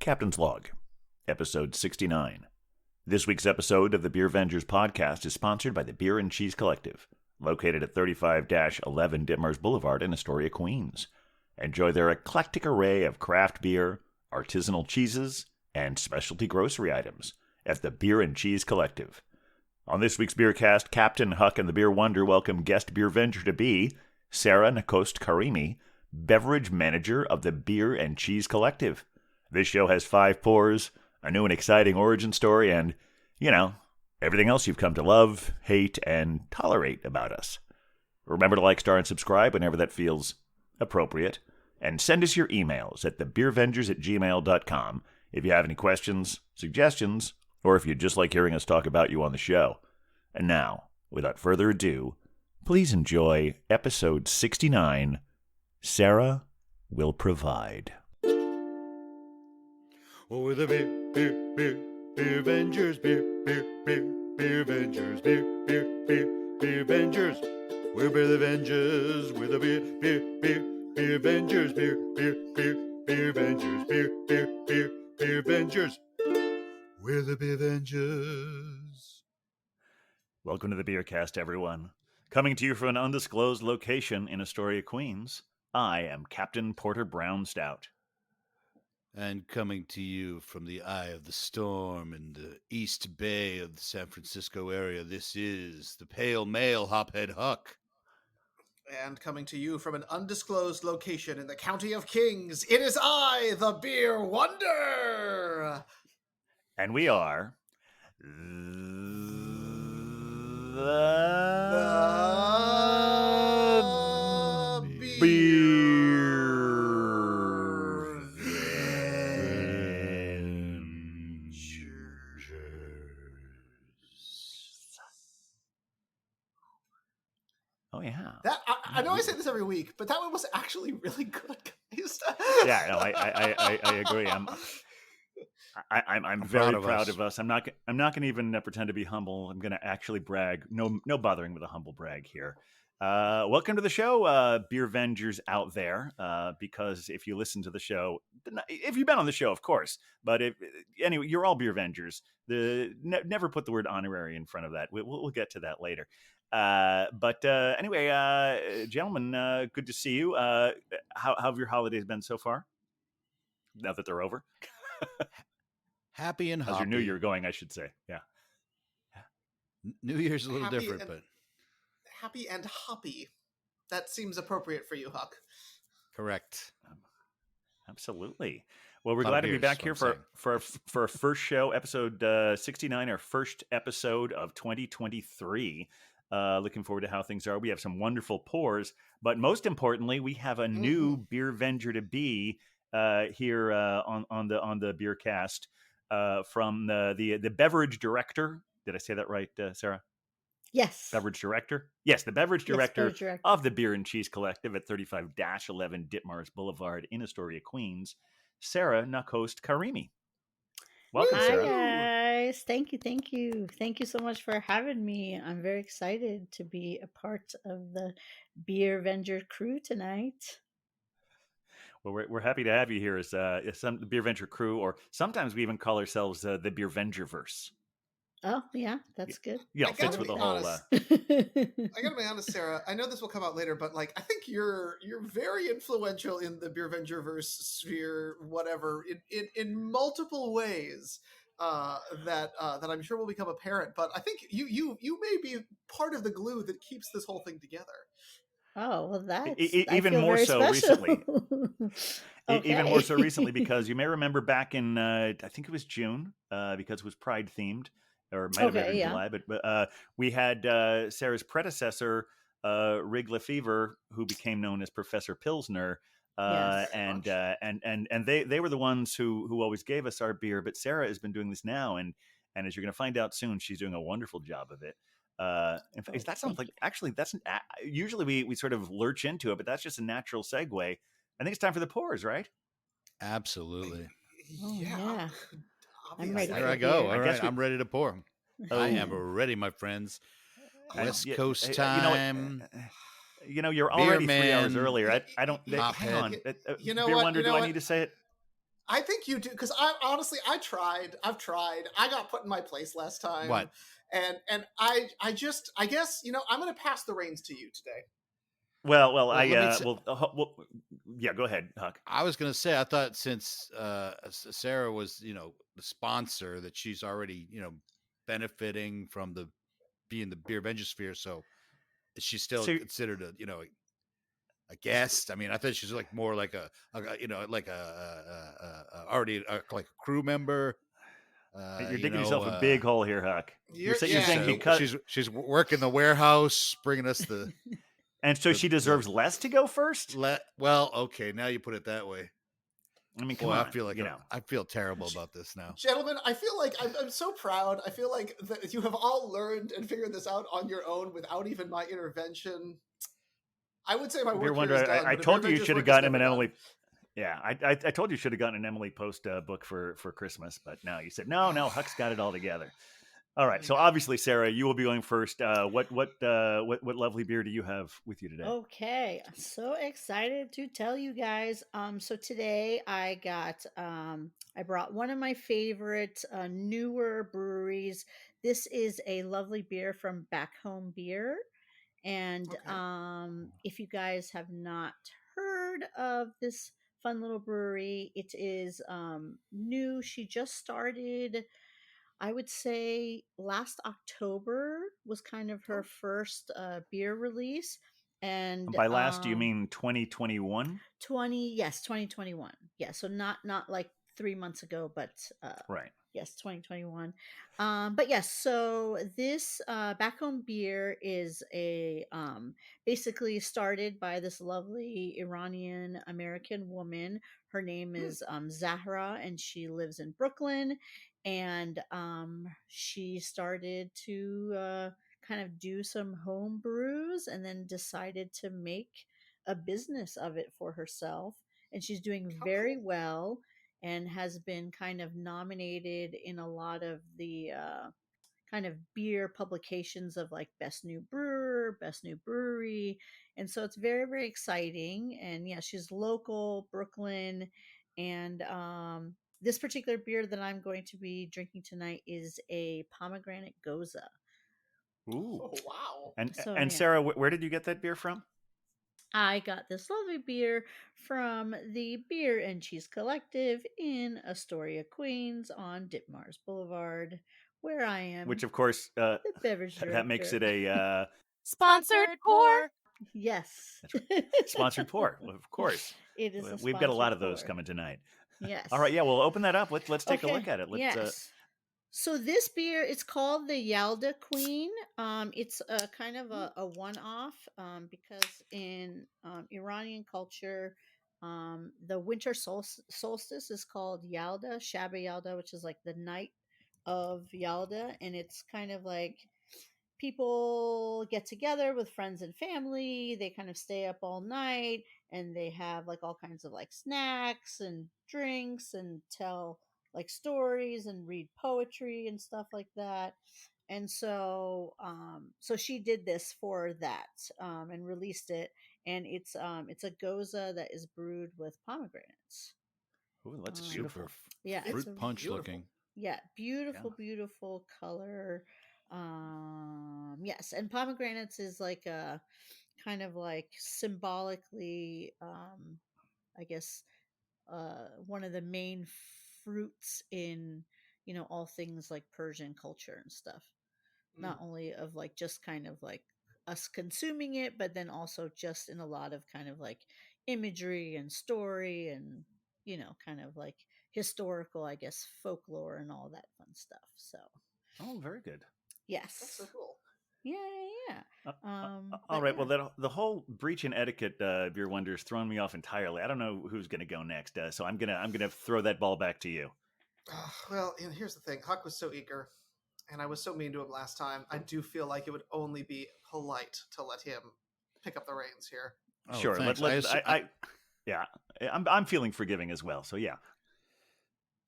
Captain's Log, Episode 69. This week's episode of the Beer Vengers podcast is sponsored by the Beer and Cheese Collective, located at 35-11 Ditmars Boulevard in Astoria, Queens. Enjoy their eclectic array of craft beer, artisanal cheeses, and specialty grocery items at the Beer and Cheese Collective. On this week's Beercast, Captain Huck and the Beer Wonder welcome guest Beer Venger to be Sarah Nakost Karimi, beverage manager of the Beer and Cheese Collective. This show has 5 pours, a new and exciting origin story, and, everything else you've come to love, hate, and tolerate about us. Remember to like, star, and subscribe whenever that feels appropriate. And send us your emails at thebeervengers@gmail.com if you have any questions, suggestions, or if you'd just like hearing us talk about you on the show. And now, without further ado, please enjoy episode 69, Sarah Will Provide. Oh, we're the beer Vengers, beer Vengers, beer Vengers. We're the Vengers, we're the beer Vengers, beer Vengers, beer Vengers. We're the Beer Vengers. Welcome to the Beercast, everyone. Coming to you from an undisclosed location in Astoria, Queens, I am Captain Porter Brown Stout. And coming to you from the eye of the storm in the East Bay of the San Francisco area, this is the Pale Male Hophead Huck. And coming to you from an undisclosed location in the County of Kings, it is I, the Beer Wonder! And we are the Beer Oh, yeah. I know I say this every week, but that one was actually really good, guys. Yeah, no, I agree. I'm very proud of us. I'm not going to even pretend to be humble. I'm going to actually brag. No bothering with a humble brag here. Welcome to the show, Beer Vengers out there. Because if you listen to the show, if you've been on the show, of course. But anyway, you're all Beer Vengers. Never put the word honorary in front of that. We'll get to that later. But anyway, gentlemen, good to see you. How have your holidays been so far? Now that they're over. Happy and hoppy. How's your New Year going, I should say. Yeah. New Year's a little different, but happy and hoppy. That seems appropriate for you, Huck. Correct. Absolutely. Well, we're glad to be back here for our first show, episode 69, our first episode of 2023. Looking forward to how things are. We have some wonderful pours, but most importantly, we have a new Beer Venger to be here on the Beercast from the beverage director. Did I say that right, Sarah? Yes. Beverage director? Yes, the beverage director of the Beer and Cheese Collective at 35-11 Ditmars Boulevard in Astoria, Queens, Sarah Nakost Karimi. Welcome, Hi, Sarah. guys. Thank you. Thank you so much for having me. I'm very excited to be a part of the Beer Venger crew tonight. Well, we're happy to have you here as the Beer Venger crew, or sometimes we even call ourselves the Beer Vengerverse. Oh, yeah, that's good. Yeah, fits with the whole. I gotta be honest, Sarah. I know this will come out later, but I think you're very influential in the Beer Vengerverse sphere, whatever, in multiple ways that I'm sure will become apparent. But I think you may be part of the glue that keeps this whole thing together. Oh, well, that's even more so recently. Okay. Even more so recently, because you may remember back in I think it was June, because it was Pride themed. Or might have been in July, but we had Sarah's predecessor, Rig Lefevre, who became known as Professor Pilsner, Yes. and they were the ones who always gave us our beer. But Sarah has been doing this now, and as you're going to find out soon, she's doing a wonderful job of it. In fact, that sounds like actually that's usually we sort of lurch into it, but that's just a natural segue. I think it's time for the pours, right? Absolutely. Oh, yeah. I'm Obviously. ready. There I go. I All guess right, I'm ready to pour. I am ready, my friends. West Coast time. You're already 3 hours man. earlier. I don't. Hang on. You know Beer what? Wonder, You know do I what? need to say it? I think you do, because I honestly I've tried. I got put in my place last time, What? and I just I guess I'm going to pass the reins to you today. Well, Well, let me. yeah, go ahead, Huck. I was going to say, I thought since Sarah was, the sponsor, that she's already, benefiting from being the Beer Avenger sphere. So is she still So- considered a guest? I mean, I thought she was like more like like already like a crew member. You're digging yourself a big hole here, Huck. You're saying because she's working the warehouse, bringing us the. and so she deserves less to go first. Well, okay, now you put it that way. I mean, come Boy, on. I feel like I feel terrible about this now. Gentlemen, I feel like I'm so proud. I feel like that you have all learned and figured this out on your own without even my intervention. I would say my work here is done. I told you should have gotten him an Emily. Yeah, I told you should have gotten an Emily Post book for Christmas, but now you said no. Huck's got it all together. All right, so obviously, Sarah, you will be going first. What lovely beer do you have with you today? Okay, I'm so excited to tell you guys. So today I brought one of my favorite newer breweries. This is a lovely beer from Back Home Beer, and if you guys have not heard of this fun little brewery, it is new. She just started. I would say last October was kind of her first beer release. And by last, do you mean 2021? 2021. Yeah, so not like 3 months ago, but right. Yes, 2021. But yes, so this Back Home Beer is a basically started by this lovely Iranian American woman. Her name is Zahra, and she lives in Brooklyn. And she started to kind of do some home brews, and then decided to make a business of it for herself. And she's doing very well, and has been kind of nominated in a lot of the kind of beer publications of like Best New Brewer, Best New Brewery. And so it's very, very exciting. And yeah, she's local, Brooklyn. And this particular beer that I'm going to be drinking tonight is a pomegranate goza. Ooh. Oh, wow. And So, and yeah. Sarah, where did you get that beer from? I got this lovely beer from the Beer and Cheese Collective in Astoria, Queens on Ditmars Boulevard, where I am. Which, of course, the beverage director. that makes it a Sponsored pour. Yes. Sponsored pour, of course. It is. We've got a lot of those coming tonight. Yes. All right, yeah, we'll open that up. Let's take a Okay, look at it. yes. So this beer, it's called the Yalda Queen. It's a kind of a one-off because in Iranian culture, the winter solstice is called Yalda, Shaba Yalda, which is like the night of Yalda, and it's kind of like people get together with friends and family. They kind of stay up all night, and they have like all kinds of like snacks and drinks, and tell like stories and read poetry and stuff like that. And so so she did this for that, and released it. And it's a goza that is brewed with pomegranates. Ooh, that's Um, beautiful. Yeah, it's Fruit a punch beautiful. looking. yeah, beautiful color. Yes, and pomegranates is like a kind of like symbolically, I guess, one of the main fruits in all things like Persian culture and stuff. Not only of like just kind of like us consuming it, but then also just in a lot of kind of like imagery and story, and kind of like historical, I guess, folklore and all that fun stuff. So Oh, very good. yes. That's so cool. Yeah. All But right. yeah. Well, the whole breach and etiquette beer wonder's thrown me off entirely. I don't know who's going to go next, so I'm gonna throw that ball back to you. Well, and here's the thing. Huck was so eager, and I was so mean to him last time. I do feel like it would only be polite to let him pick up the reins here. Oh, Sure. thanks. Yeah, I'm feeling forgiving as well. So yeah.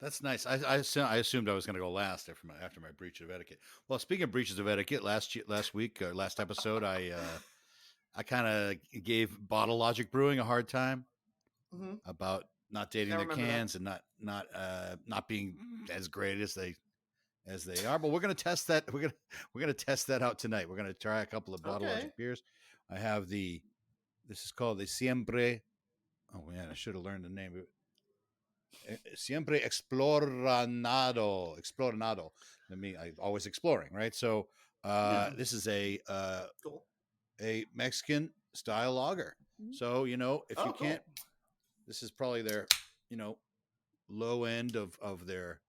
That's nice. I assumed I was going to go last after my breach of etiquette. Well, speaking of breaches of etiquette, last episode, I kind of gave Bottle Logic Brewing a hard time Mm-hmm. about not dating I their remember that. cans and not being as great as they are. But we're gonna test that. We're gonna test that out tonight. We're gonna try a couple of Bottle Okay. Logic beers. I have this is called the Siempre. Oh man, I should have learned the name. Siempre Exploranado. I always exploring, right? So this is Cool. a Mexican style lager. Mhm. So if Oh, you can't, cool. this is probably their low end of their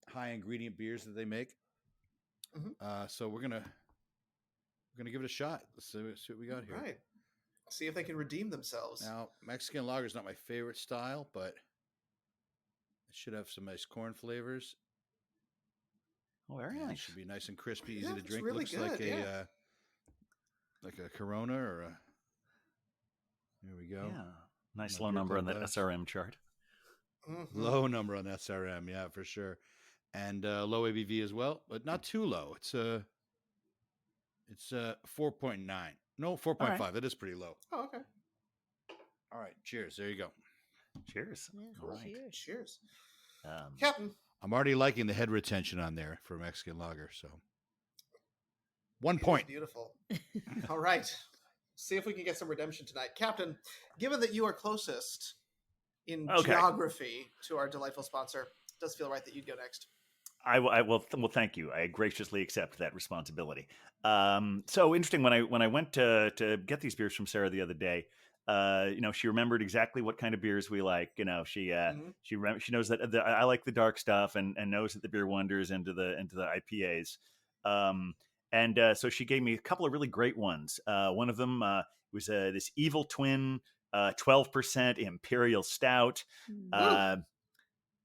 high ingredient beers that they make. Mhm. So we're gonna give it a shot. Let's see what we got here. Right. See if they can redeem themselves. Now, Mexican lager is not my favorite style, but it should have some nice corn flavors. Oh, very And it nice. should be nice and crispy, easy Yeah, to it's drink. really Looks good, like a Corona or a. There we go. Yeah. Nice My low beer number on club the glass. SRM chart. Mhm. Low number on SRM, yeah, for sure, and low ABV as well, but not too low. It's 4.9. No, 4.5. All right. It is pretty low. Oh, okay. All right, cheers. There you go. Cheers. Yeah, All right. cheers. Cheers. Um, Captain, I'm already liking the head retention on there for Mexican lager. So 1 it is point. beautiful. All right. See if we can get some redemption tonight. Captain, given that you are closest in Okay. geography to our delightful sponsor, it does feel right that you'd go next. I will. Well, thank you. I graciously accept that responsibility. So interesting. When I went to get these beers from Sarah the other day, she remembered exactly what kind of beers we like. She Mhm. she knows that I like the dark stuff and knows that the Beer Wonder is into the IPAs. So she gave me a couple of really great ones. One of them was this Evil Twin 12% Imperial Stout.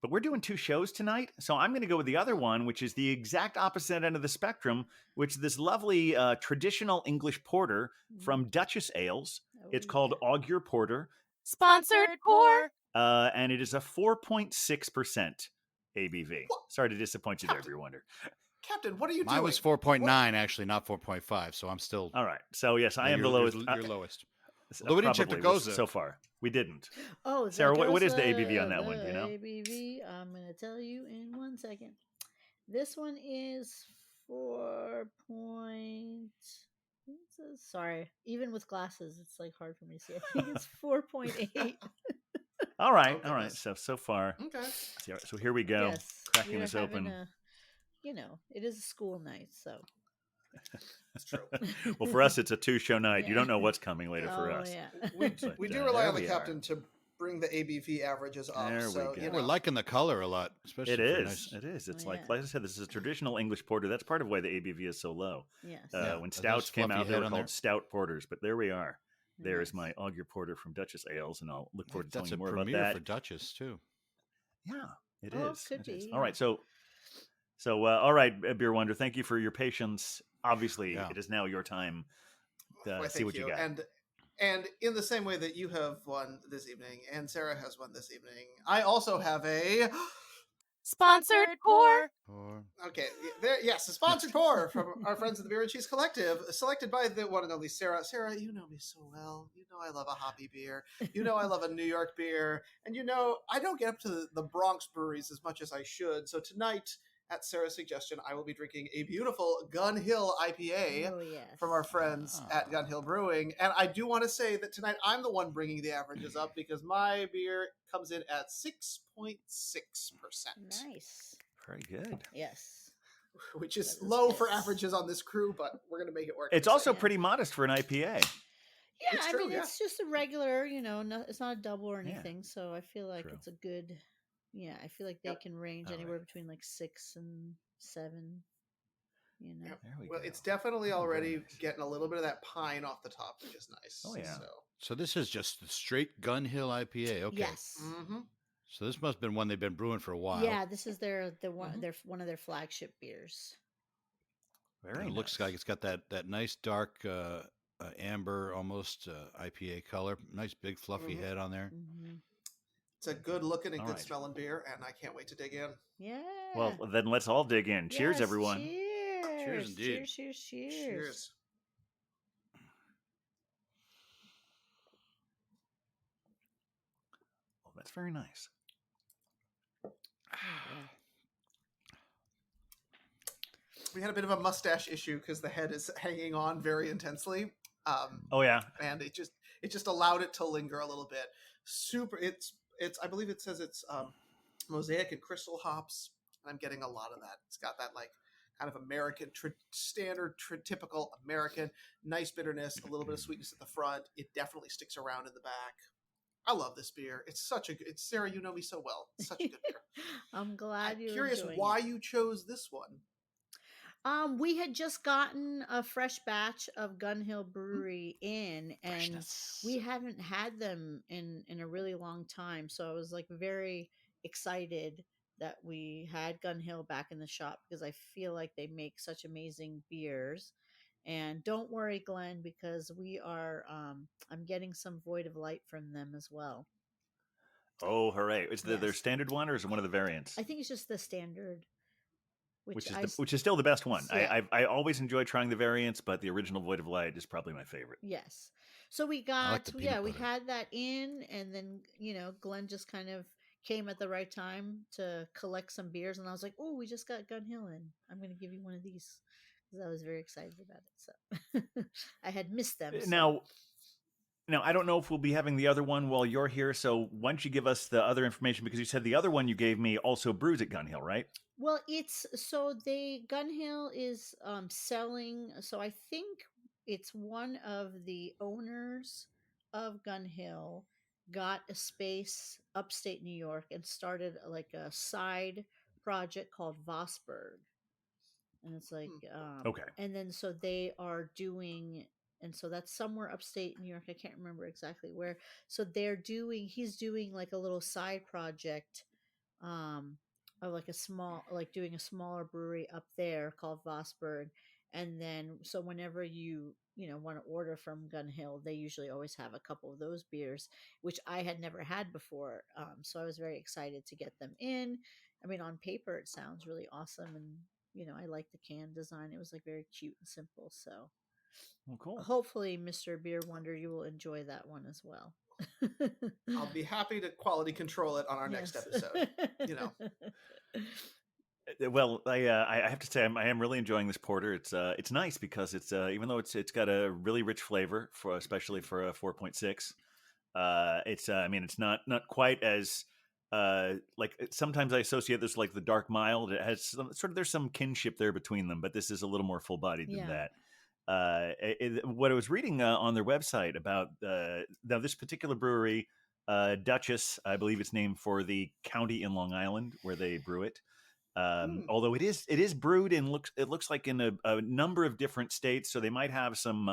But we're doing two shows tonight, so I'm going to go with the other one, which is the exact opposite end of the spectrum, which is this lovely traditional English porter from Duchess Ales. Oh, It's called yeah. Augur Porter, Sponsored Core. and it is a 4.6% ABV. What? Sorry to disappoint you there, Captain. Beer Wonder. Captain, what are you Mine doing? was 4.9, actually, not 4.5. So I'm still. All right, so yes, I am you're- the lowest. You're lowest. s- Although we didn't check the probably Goza. so far. We didn't. Oh, the Sarah, what is the Goza, ABV on that one? Do you know? ABV, I'm going to tell you in 1 second. This one is 4 point. Sorry, even with glasses, it's like hard for me to see. I think it's 4.8. All right, Oh, all right. goodness. So far, Okay. so here we go. Yes, Cracking we are this having open. it is a school night, so. That's true. Well, for us, it's a two-show night. You Yeah. don't know what's coming later for Oh, us. yeah. We But, do rely there on the we captain to bring the ABV averages up. There we so, go. you We're know. liking the color a lot, especially. It for is. nice- It is. It's Oh, like yeah. I said, this is a traditional English porter. That's part of why the ABV is so low. Yes. Yeah, When a stouts nice came fluffy out, they head were on called there. stout porters. But there we are. There's Yes. my Augur Porter from Duchess Ales, and I'll look I forward think to that's telling a you more about premiere that. for Duchess too. Yeah, it Oh, is. could It is. be, All right. yeah. So all right, Beer Wonder. Thank you for your patience. Obviously, Yeah. it is now your time. Why, See thank what you got. And in the same way that you have won this evening and Sarah has won this evening, I also have a Sponsored Core. Or okay, yes, a sponsored pour from our friends at the Beer and Cheese Collective, selected by the one and only Sarah. Sarah, you know me so well. You know I love a hoppy beer. You know I love a New York beer, and you know I don't get up to the Bronx breweries as much as I should. So tonight, at Sarah's suggestion, I will be drinking a beautiful Gun Hill IPA. Oh, yes. From our friends at Gun Hill Brewing. And I do want to say that tonight I'm the one bringing the averages up because my beer comes in at 6.6%, Nice. Very good. Yes. which is That is low for nice. averages on this crew, but we're going to make it work. It's for also Sarah. pretty modest for an IPA. Yeah, It's I true, mean, yeah. it's just a regular, no, it's not a double or Yeah. anything. So I feel like True. it's a good, I feel like they Yep. can range All anywhere right. between like 6 and 7, Yep. There we Well, go. it's definitely Oh, very already nice. getting a little bit of that pine off the top, which is nice. Oh, yeah. so this is just the straight Gun Hill IPA. Okay. Yes. Mm-hmm. So this must have been one they've been brewing for a while. Yeah, this is their Mhm. one of their flagship beers. Very And it looks nice. like it's got that nice dark amber almost IPA color. Nice big fluffy Mhm. head on there. Hmm. It's a good looking and All good right. smelling beer, and I can't wait to dig in. Yeah. Well, then let's all dig in. Cheers, Yes, everyone. Cheers. indeed. Cheers. Cheers. That's very nice. Oh, yeah. We had a bit of a mustache issue because the head is hanging on very intensely. Oh yeah. And it just allowed it to linger a little bit. Super. It's I believe it says it's mosaic and crystal hops, and I'm getting a lot of that. It's got that like kind of American standard typical American nice bitterness, a little bit of sweetness at the front. It definitely sticks around in the back. I love this beer. It's such a good. It's Sarah. You know me so well. It's such a good beer. I'm glad I'm you're curious enjoying why it. you chose this one. We had just gotten a fresh batch of Gun Hill Brewery in, and we haven't had them in a really long time. So I was like very excited that we had Gun Hill back in the shop because I feel like they make such amazing beers. And don't worry, Glenn, because we are I'm getting some Void of Light from them as well. Oh, hooray! Is their Yes. standard one, or is it one of the variants? I think it's just the standard, Which is still the best one. Yeah. I always enjoy trying the variants, but the original Void of Light is probably my favorite. Yes. So we like got, the peanut we butter. had that in, and then, Glenn just kind of came at the right time to collect some beers. And I was like, oh, we just got Gun Hill in. I'm going to give you one of these because I was very excited about it. So I had missed them. So. Now, I don't know if we'll be having the other one while you're here. So why don't you give us the other information? Because you said the other one you gave me also brews at Gun Hill, right? Well, Gun Hill is selling. So I think it's one of the owners of Gun Hill got a space upstate New York and started like a side project called Vosburg. And it's like, Okay. and then so they are doing, and so that's somewhere upstate New York. I can't remember exactly where. So he's doing like a little side project, of like doing a smaller brewery up there called Vosburg. And then, so whenever you want to order from Gun Hill, they usually always have a couple of those beers, which I had never had before. So I was very excited to get them in. I mean, on paper, it sounds really awesome. And, I like the can design. It was like very cute and simple. So Well, cool. hopefully, Mr. Beer Wonder, you will enjoy that one as well. I'll be happy to quality control it on our next episode. Well, I have to say I am really enjoying this porter. It's nice because it's even though it's got a really rich flavor especially for a 4.6. It's not quite as like sometimes I associate this like the dark mild. It has there's some kinship there between them, but this is a little more full bodied than that. What I was reading on their website about now this particular brewery, Duchess, I believe it's named for the county in Long Island where they brew it. Although it is brewed in it looks like in a number of different states, so they might have some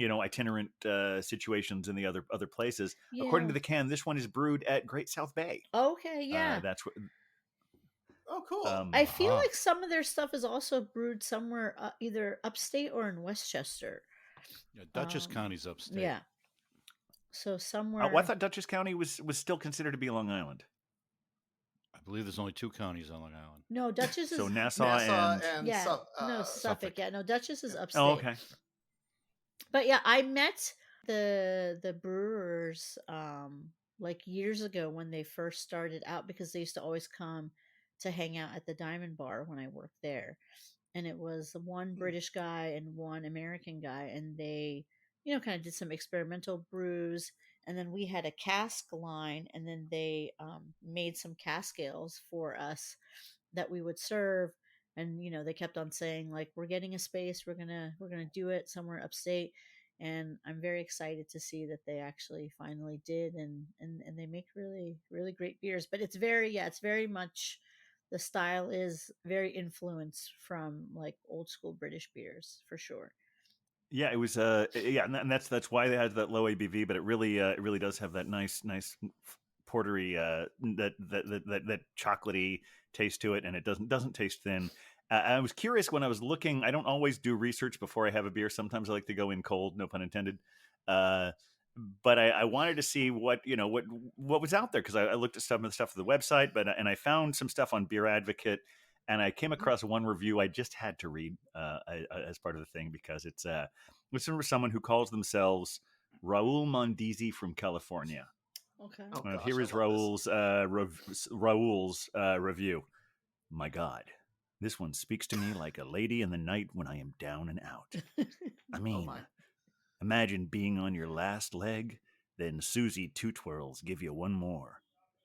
itinerant situations in the other places. Yeah. According to the can, this one is brewed at Great South Bay. Okay, yeah. That's what. Oh, cool. I feel like some of their stuff is also brewed somewhere either upstate or in Westchester. Yeah, Dutchess County's upstate. Yeah. So somewhere. I thought Dutchess County was still considered to be Long Island. I believe there's only 2 counties on Long Island. No, Dutchess is so Nassau and yeah, Suffolk. Suffolk. Yeah, no, Dutchess is upstate. Oh, okay. But yeah, I met the brewers like years ago when they first started out because they used to always come to hang out at the Diamond Bar when I worked there. And it was one British guy and one American guy, and they, kind of did some experimental brews. And then we had a cask line, and then they made some cask ales for us that we would serve. And they kept on saying like, we're getting a space, we're gonna do it somewhere upstate. And I'm very excited to see that they actually finally did, and they make really, really great beers. But it's very much, the style is very influenced from like old school British beers for sure. Yeah, it was. And that's why they had that low ABV, but it really does have that nice portery that chocolatey taste to it, and it doesn't taste thin. I was curious when I was looking. I don't always do research before I have a beer. Sometimes I like to go in cold, no pun intended. But I wanted to see what was out there because I looked at some of the stuff on the website, and I found some stuff on Beer Advocate, and I came across one review I just had to read as part of the thing because it's from someone who calls themselves Raul Mondizzi from California. Okay. Oh gosh, Here is I love this. Raoul's review. My God, this one speaks to me like a lady in the night when I am down and out. I Oh mean, my. imagine being on your last leg, then Susie Two Twirls give you one more.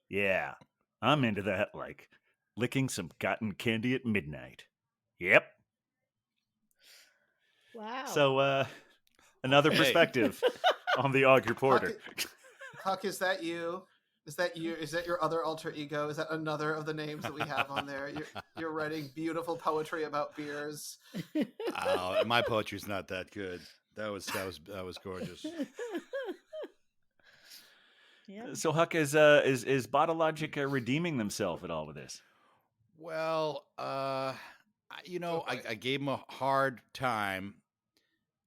Yeah, I'm into that, like licking some cotton candy at midnight. Yep. Wow. So, another Okay. perspective on the Augur Porter. Huck, is that you? Is that you? Is that your other alter ego? Is that another of the names that we have on there? You're writing beautiful poetry about beers. Oh, my poetry's not that good. That was gorgeous. Yeah. So Huck, is Botologic redeeming themselves at all with this? Well, I gave him a hard time,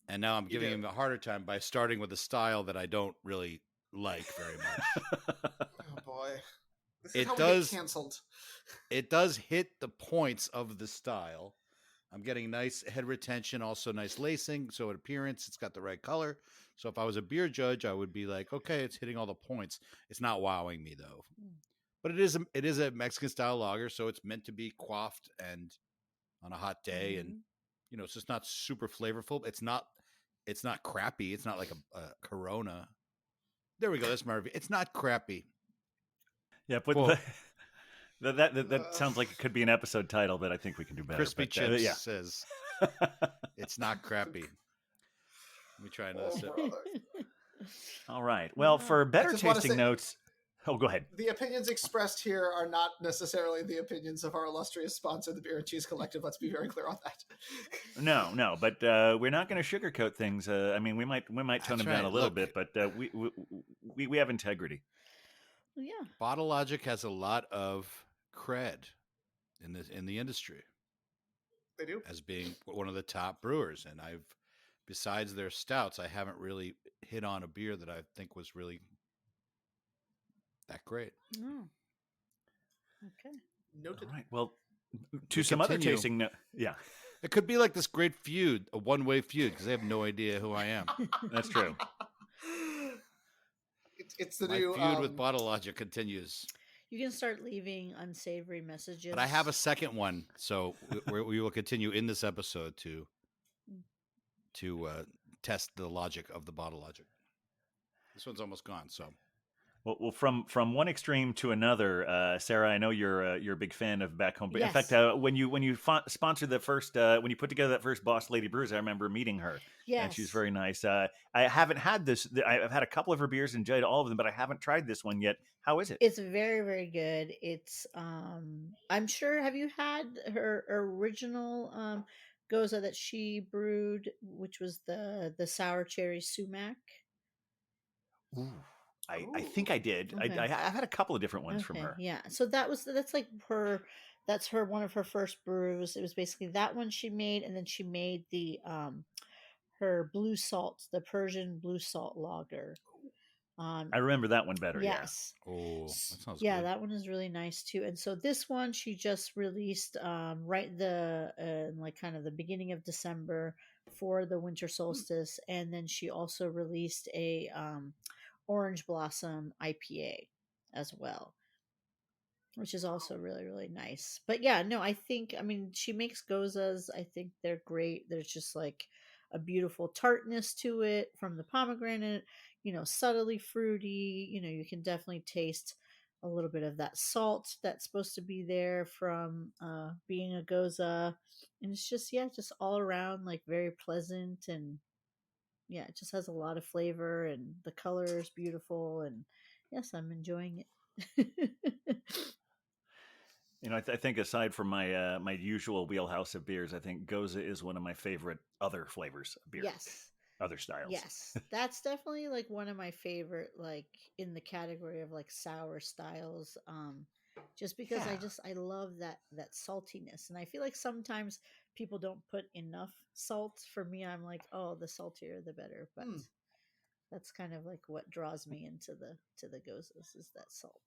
and now I'm You giving did. him a harder time by starting with a style that I don't really like very much. Oh boy, this is It how we does- get canceled. It does hit the points of the style. I'm getting nice head retention, also nice lacing. So in appearance, it's got the right color. So if I was a beer judge, I would be like, okay, it's hitting all the points. It's not wowing me though. Mm. But it is a Mexican style lager, so it's meant to be quaffed and on a hot day, and Mhm. it's just not super flavorful. It's not crappy. It's not like a Corona. There we go. That's my review. It's not crappy. Yeah, but Cool. that sounds like it could be an episode title, but I think we can do better. Crispy but, Chips yeah. says it's not crappy. Let me try another Oh, sip. brother. All right. Well, Wow. for better just wanna tasting say- notes. Oh, go ahead. The opinions expressed here are not necessarily the opinions of our illustrious sponsor, the Beer and Cheese Collective. Let's be very clear on that. No, but we're not going to sugarcoat things. I mean, we might tone That's them down right. a little Look. bit, but we have integrity. Yeah. Bottle Logic has a lot of cred in the industry They do. as being one of the top brewers, and besides their stouts, I haven't really hit on a beer that I think was really that great. Oh. Okay. Noted. All right. Well, to We some other continue. tasting. Yeah, It could be like this great feud, a one-way feud, because they have no idea who I am. that's true. It's the My new feud with Bottle Logic continues. You can start leaving unsavory messages. But I have a second one, so we will continue in this episode to test the logic of the Bottle Logic. This one's almost gone, so Well, from one extreme to another, Sarah, I know you're a big fan of Back Home. In Yes. fact, when you sponsored the first, when you put together that first Boss Lady Brews, I remember meeting her, Yes. and she's very nice. I haven't had this. I've had a couple of her beers, enjoyed all of them, but I haven't tried this one yet. How is it? It's very, very good. It's I'm sure, have you had her original goza that she brewed, which was the sour cherry sumac? Ooh. I think I did. Okay. I've had a couple of different ones from her. Yeah. So that's like that's her one of her first brews. It was basically that one she made, and then she made the her blue salt, the Persian blue salt lager. I remember that one better. Yes. that sounds Yeah, good. that one is really nice too. And so this one she just released like kind of the beginning of December for the winter solstice, and then she also released a orange blossom IPA as well, which is also really, really nice. But yeah, no, I mean she makes gozas. I think they're great. There's just like a beautiful tartness to it from the pomegranate, subtly fruity. You can definitely taste a little bit of that salt that's supposed to be there from being a goza. And it's just all around like very pleasant, and yeah, it just has a lot of flavor, and the color is beautiful, and yes, I'm enjoying it. I think aside from my my usual wheelhouse of beers, I think Goza is one of my favorite other flavors of beer. Yes. Other styles. Yes, that's definitely like one of my favorite, like in the category of like sour styles. Just because I love that saltiness, and I feel like sometimes people don't put enough salt. For me, I'm like, oh, the saltier the better. But that's kind of like what draws me into the gozas is that salt.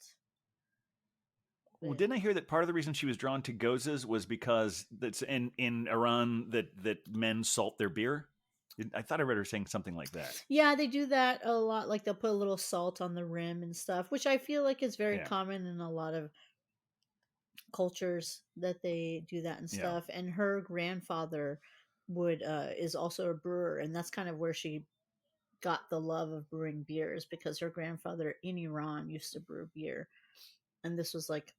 Well, But- didn't I hear that part of the reason she was drawn to Gozas was because that's in Iran that men salt their beer? I thought I read her saying something like that. Yeah, they do that a lot. Like they'll put a little salt on the rim and stuff, which I feel like is very Yeah. common in a lot of cultures that they do that and Yeah. stuff. And her grandfather would is also a brewer, and that's kind of where she got the love of brewing beers because her grandfather in Iran used to brew beer. And this was like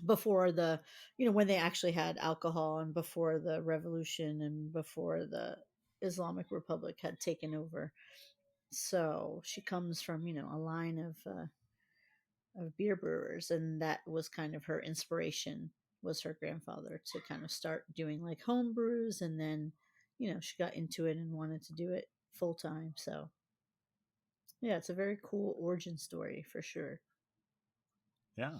before the, when they actually had alcohol and before the revolution and before the Islamic Republic had taken over. So she comes from, a line of beer brewers, and that was kind of her inspiration, was her grandfather, to kind of start doing like home brews, and then she got into it and wanted to do it full time. So yeah, it's a very cool origin story for sure. Yeah.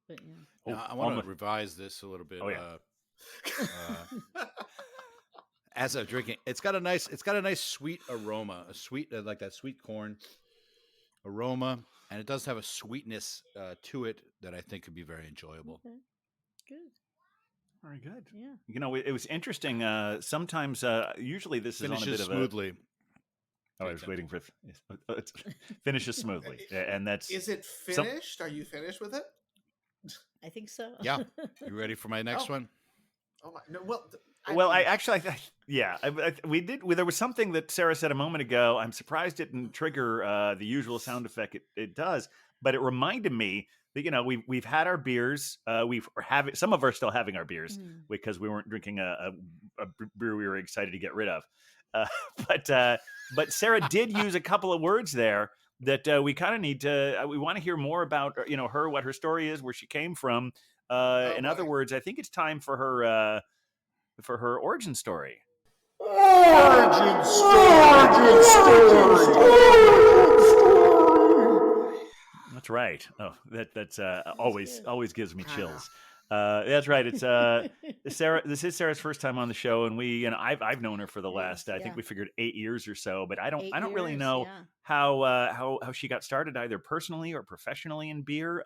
But yeah. Now, I want to revise this a little bit. Oh, yeah. As I'm drinking, it's got a nice sweet aroma, a sweet like that sweet corn aroma, and it does have a sweetness to it that I think could be very enjoyable. Okay. Good. Very good. Yeah. It was interesting. Sometimes, usually this Finishes is on a bit smoothly. of a. Oh, I was waiting for it finishes smoothly, and that's. Is it finished? Are you finished with it? I think so. Yeah. You ready for my next one? Oh my! No, well, we did. There was something that Sarah said a moment ago. I'm surprised it didn't trigger the usual sound effect it does, but it reminded me that we've had our beers. Some of us are still having our beers because we weren't drinking a brew we were excited to get rid of. But Sarah did use a couple of words there that we kind of need to. We want to hear more about her, what her story is, where she came from. In other words, I think it's time for her origin story. Origin story. That's right. Oh, that's always gives me chills. That's right. It's Sarah. This is Sarah's first time on the show, and I've known her for the last I think we figured 8 years or so, but I don't really know how she got started either personally or professionally in beer.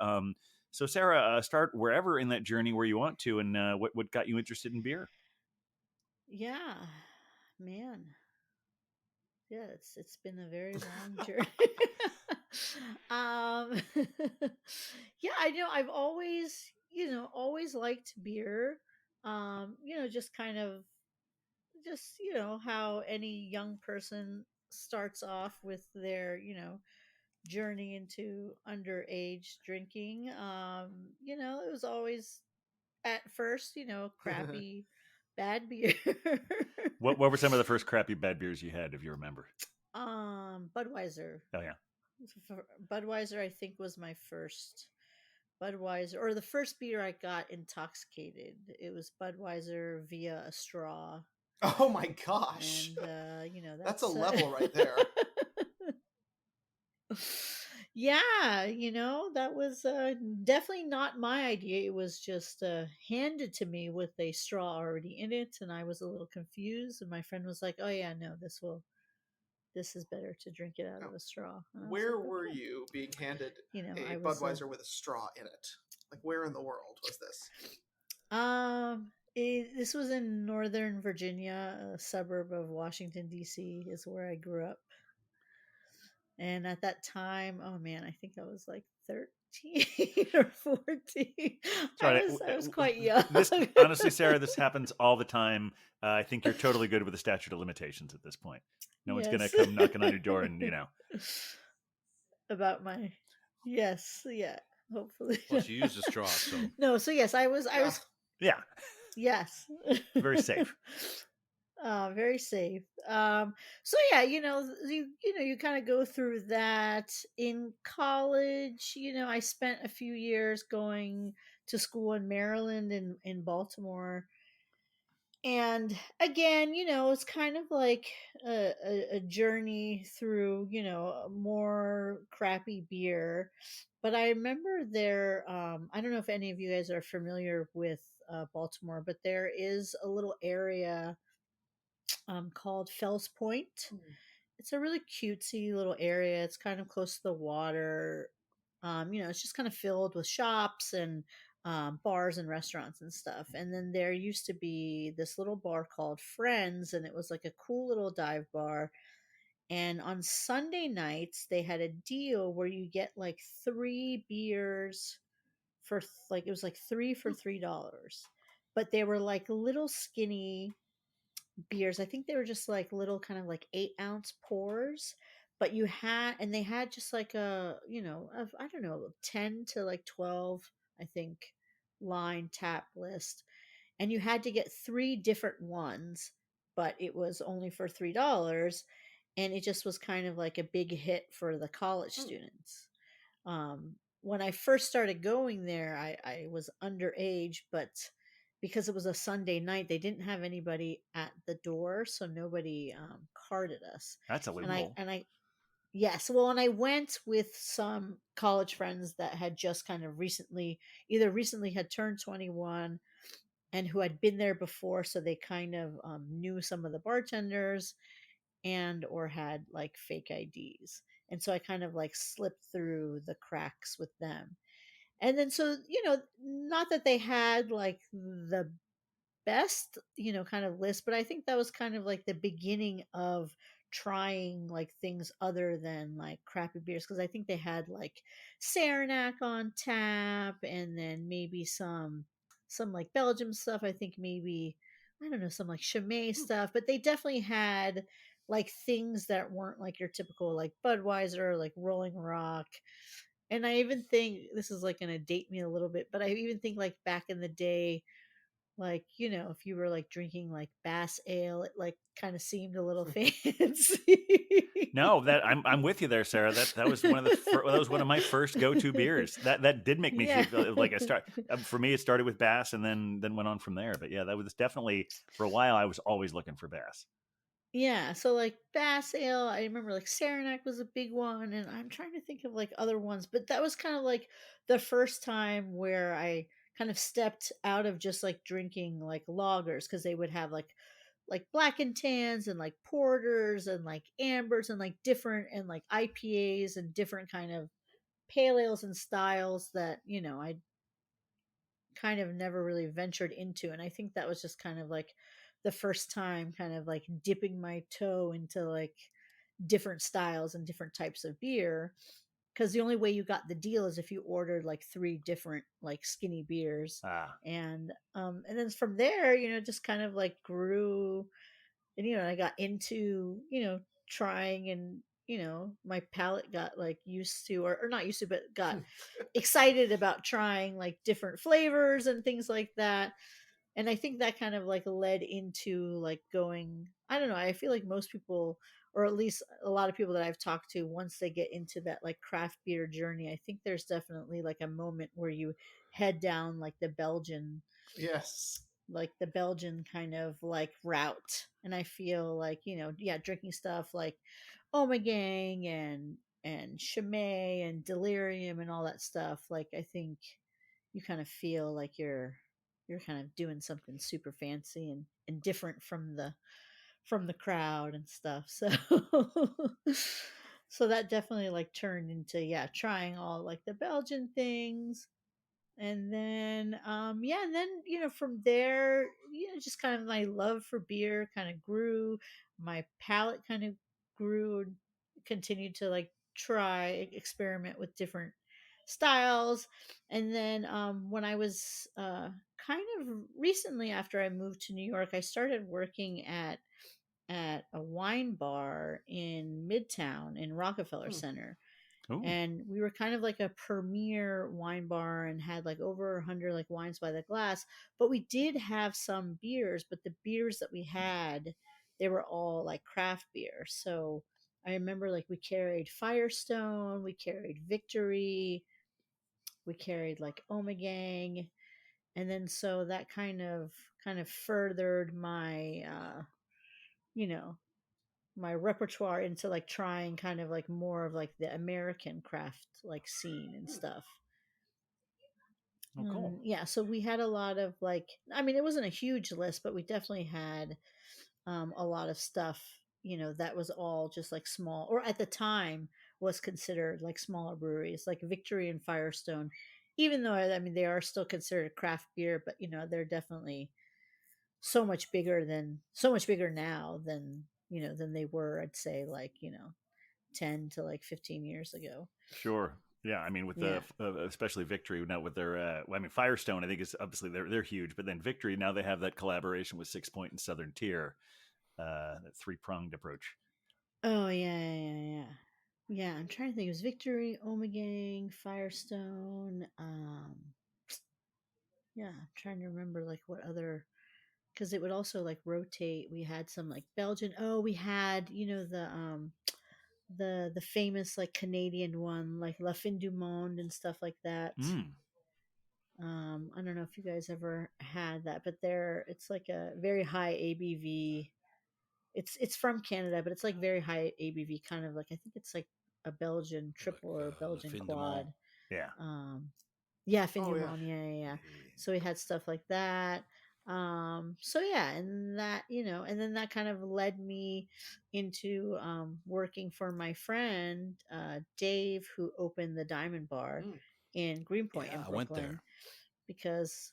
So Sarah, start wherever in that journey where you want to, and what got you interested in beer? Yeah, man. Yeah, it's been a very long journey. Yeah, I know I've always liked beer. Just kind of how any young person starts off with their, journey into underage drinking. It was always at first, crappy bad beer. What were some of the first crappy bad beers you had, if you remember? Budweiser. Oh yeah. Budweiser, I think, was my first Budweiser, or the first beer I got intoxicated. It was Budweiser via a straw. Oh my gosh! And that's a level right there. Yeah, that was definitely not my idea. It was just handed to me with a straw already in it, and I was a little confused. And my friend was like, "Oh yeah, no, this is better to drink it out of a straw." Where were you being handed a Budweiser with a straw in it? Like, where in the world was this? This was in Northern Virginia, a suburb of Washington, D.C. is where I grew up. And at that time, oh man, I think I was like 13 or 14. I was quite young. Honestly, Sarah, this happens all the time. I think you're totally good with the statute of limitations at this point. No one's going to come knocking on your door and, About my, yes, yeah, hopefully. Well, she used a straw, so. No, so yes, I was. Yeah. Yes. Very safe. Very safe. So yeah, you kind of go through that. In college, I spent a few years going to school in Maryland and in Baltimore. And again, it's kind of like a journey through, more crappy beer. But I remember there, I don't know if any of you guys are familiar with Baltimore, but there is a little area called Fells Point. It's a really cutesy little area. It's kind of close to the water. It's just kind of filled with shops and bars and restaurants and stuff. And then there used to be this little bar called Friends, and it was like a cool little dive bar. And on Sunday nights, they had a deal where you get like 3 beers for like, it was like three for $3. But they were like little skinny beers. I think they were just like little kind of like 8-ounce pours. But you had, and they had just like a, I don't know, 10 to like 12, I think, line tap list. And you had to get 3 different ones, but it was only for $3. And it just was kind of like a big hit for the college students. When I first started going there, I was underage, but because it was a Sunday night, they didn't have anybody at the door, so nobody carded us. That's a And loophole. yes, well, and I went with some college friends that had just kind of either recently had turned 21 and who had been there before, so they kind of knew some of the bartenders and or had like fake IDs. And so I kind of like slipped through the cracks with them. And then so, not that they had like the best, kind of list, but I think that was kind of like the beginning of trying like things other than like crappy beers, because I think they had like Saranac on tap, and then maybe some like Belgium stuff. I think maybe, I don't know, some like Chimay stuff, but they definitely had like things that weren't like your typical like Budweiser, like Rolling Rock. And I even think this is like going to date me a little bit, but I even think like back in the day, like, if you were like drinking like Bass Ale, it like kind of seemed a little fancy. No, that I'm with you there, Sarah. That was one of that was one of my first go-to beers. That did make me Yeah. feel like I start. For me, it started with Bass and then went on from there. But yeah, that was definitely, for a while I was always looking for Bass. Yeah, so like Bass Ale, I remember like Saranac was a big one, and I'm trying to think of like other ones, but that was kind of like the first time where I kind of stepped out of just like drinking like lagers, because they would have like black and tans and like porters and like ambers and like different, and like IPAs and different kind of pale ales and styles that I kind of never really ventured into. And I think that was just kind of like the first time kind of like dipping my toe into like different styles and different types of beer, because the only way you got the deal is if you ordered like 3 different like skinny beers. Ah, And then from there, just kind of like grew. And I got into trying, and my palate got like used to, or not used to, but got excited about trying like different flavors and things like that. And I think that kind of like led into like going, I don't know, I feel like most people, or at least a lot of people that I've talked to, once they get into that like craft beer journey, I think there's definitely like a moment where you head down like Yes. the Belgian kind of like route. And I feel like, yeah, drinking stuff like Omegang and Chimay and Delirium and all that stuff. Like, I think you kind of feel like you're kind of doing something super fancy and different from the crowd and stuff. So so that definitely like turned into, yeah, trying all like the Belgian things. And then yeah, and then from there, just kind of my love for beer kind of grew. My palate kind of grew and continued to like try experiment with different styles. And then when I was kind of recently, after I moved to New York, I started working at a wine bar in Midtown in Rockefeller Hmm. Center. ooh, And we were kind of like a premier wine bar and had like over 100 like wines by the glass. But we did have some beers, but the beers that we had, they were all like craft beer. So I remember like we carried Firestone, we carried Victory, we carried like Omegang. And then so that kind of furthered my you know my repertoire into like trying kind of like more of like the American craft like scene and stuff. oh, cool. Yeah, so we had a lot of like, I mean, it wasn't a huge list, but we definitely had a lot of stuff, that was all just like small, or at the time was considered like smaller breweries, like Victory and Firestone. even though I mean they are still considered craft beer, but they're definitely so much bigger now than than they were. I'd say like 10 to like 15 years ago. Sure. Yeah, I mean, with Yeah. the especially Victory now with their, well, I mean, Firestone, I think is obviously they're huge, but then Victory now they have that collaboration with Six Point and Southern Tier, that three-pronged approach. Oh yeah. Yeah, I'm trying to think. It was Victory, Omegang, Firestone. Yeah, I'm trying to remember like what other, because it would also like rotate. We had some like Belgian. Oh, we had the famous like Canadian one, like La Fin du Monde and stuff like that. Mm. I don't know if you guys ever had that, but it's like a very high ABV. It's from Canada, but it's like very high ABV, kind of like I think it's like a Belgian triple or Le Belgian Fin de quad. Mont. Yeah. Yeah, Fin Oh, du yeah. Monde, yeah. So we had stuff like that. So yeah, and that and then that kind of led me into working for my friend Dave, who opened the Diamond Bar Mm. in Greenpoint Yeah, in I went Brooklyn, there. because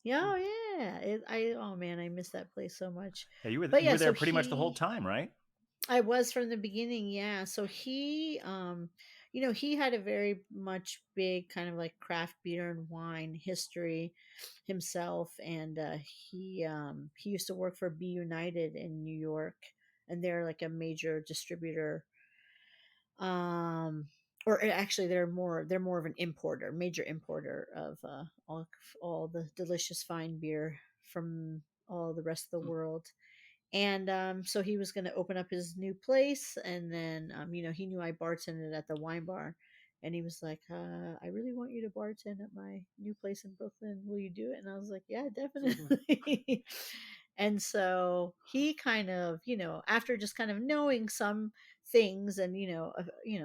yeah, oh yeah, oh man, I miss that place so much. Yeah, you But yeah, were there so pretty much the whole time, right? I was from the beginning, yeah. So he, he had a very much big kind of like craft beer and wine history himself, and he used to work for B United in New York, and they're like a major distributor. Um, or actually, they're more of an importer, major importer of all the delicious fine beer from all the rest of the Hmm. world. And so he was going to open up his new place, and then he knew I bartended at the wine bar, and he was like, I really want you to bartend at my new place in Brooklyn, will you do it? And I was like, yeah, definitely. And so he kind of, after just kind of knowing some things, and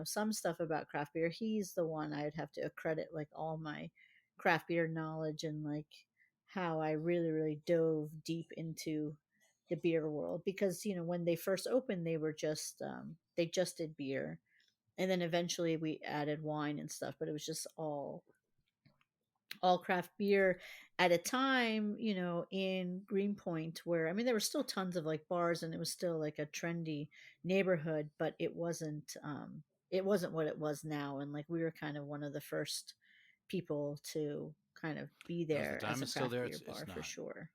some stuff about craft beer, he's the one I'd have to accredit like all my craft beer knowledge, and like how I really really dove deep into the beer world, because when they first opened, they just did beer, and then eventually we added wine and stuff, but it was just all craft beer at a time, in Greenpoint, where I mean there were still tons of like bars, and it was still like a trendy neighborhood, but it wasn't what it was now, and like we were kind of one of the first people to kind of be Now, is the there as a Diamond still craft there? beer It's bar for not. sure.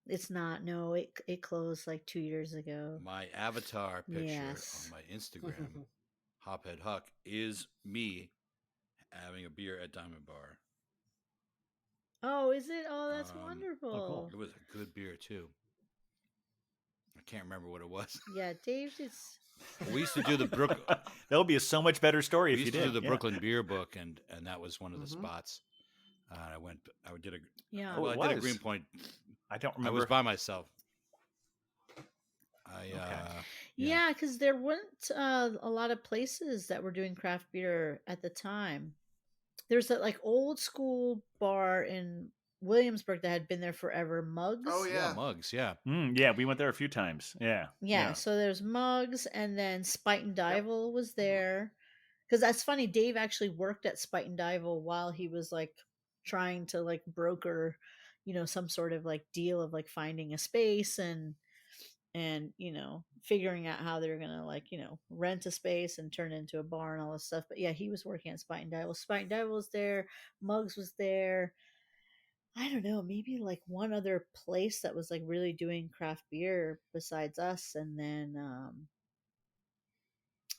It's not. No, it closed like 2 years ago. My avatar picture Yes. on my Instagram, Hophead Huck, is me having a beer at Diamond Bar. Oh, is it? Oh, that's Um, wonderful. It was a good beer too. I can't remember what it was. Yeah, Dave just. We used to do the Brook. That would be a so much better story We if you used to did. do the Yeah. Brooklyn Beer Book, and that was one of the Mhm. spots. I did a. Yeah. Oh, Well, it I did a was. Greenpoint. I don't I remember. was by myself. I Yeah, because there weren't a lot of places that were doing craft beer at the time. There's that like old school bar in Williamsburg that had been there forever, Mugs. Oh, yeah, yeah. Mugs. Yeah, Yeah, we went there a few times. Yeah. Yeah, so there's Mugs, and then Spite and Dival was there. Because that's funny, Dave actually worked at Spite and Dival while he was like trying to like broker, some sort of like deal of like finding a space, and figuring out how they're gonna like rent a space and turn it into a bar and all this stuff. But yeah, he was working at Spite and Dival. Spite and Dival was there, Mugs was there. I don't know, maybe like one other place that was like really doing craft beer besides us. And then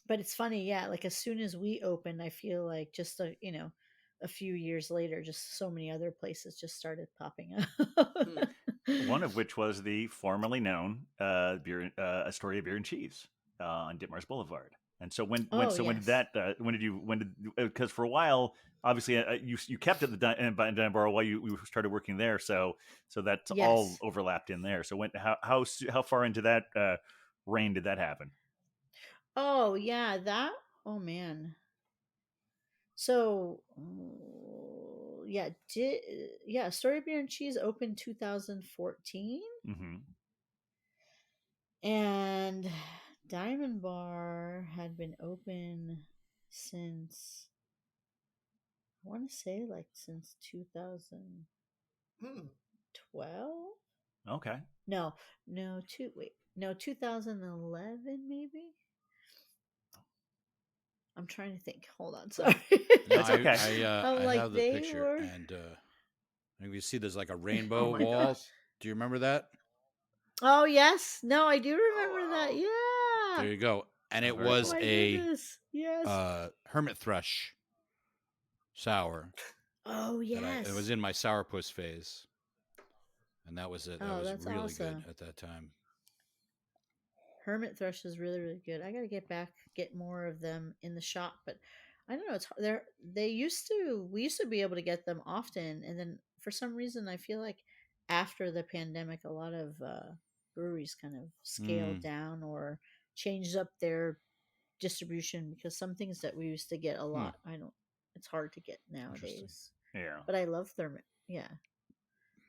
but it's funny, yeah, like as soon as we opened, I feel like just a few years later, just so many other places just started popping up. One of which was the formerly known Astoria Beer and Cheese on Ditmars Boulevard. And so when Oh, when did yes. that because for a while obviously you kept at the Diamond Bar while you started working there, so that's all Yes. overlapped in there. So when how far into that reign did that happen? Oh, yeah, oh man. So, yeah, Story Beer and Cheese opened 2014, Mm-hmm. and Diamond Bar had been open since, want to say like since 2012. Hmm. Okay. No, no, 2011 maybe. I'm trying to think. Hold on, sorry. No, That's okay. I'm I like have the they picture, were. and you see there's like a Oh rainbow my wall. gosh. Do you remember that? Oh yes, no, I do Oh remember that. wow. There Yeah. you go. And Oh, it very Oh was cool. my a goodness. Yes. hermit thrush sour Oh that it was yes. in my sourpuss phase, and that was it. That Oh, was that's really good awesome. at that time. Hermit thrush is really really good. I got to get more of them in the shop, but I don't know. They used to we used to be able to get them often, and then for some reason I feel like after the pandemic, a lot of breweries kind of scaled Mm, down or changed up their distribution because some things that we used to get a hmm, lot, I don't. It's hard to get interesting. nowadays. Yeah. But I love Hermit. Yeah,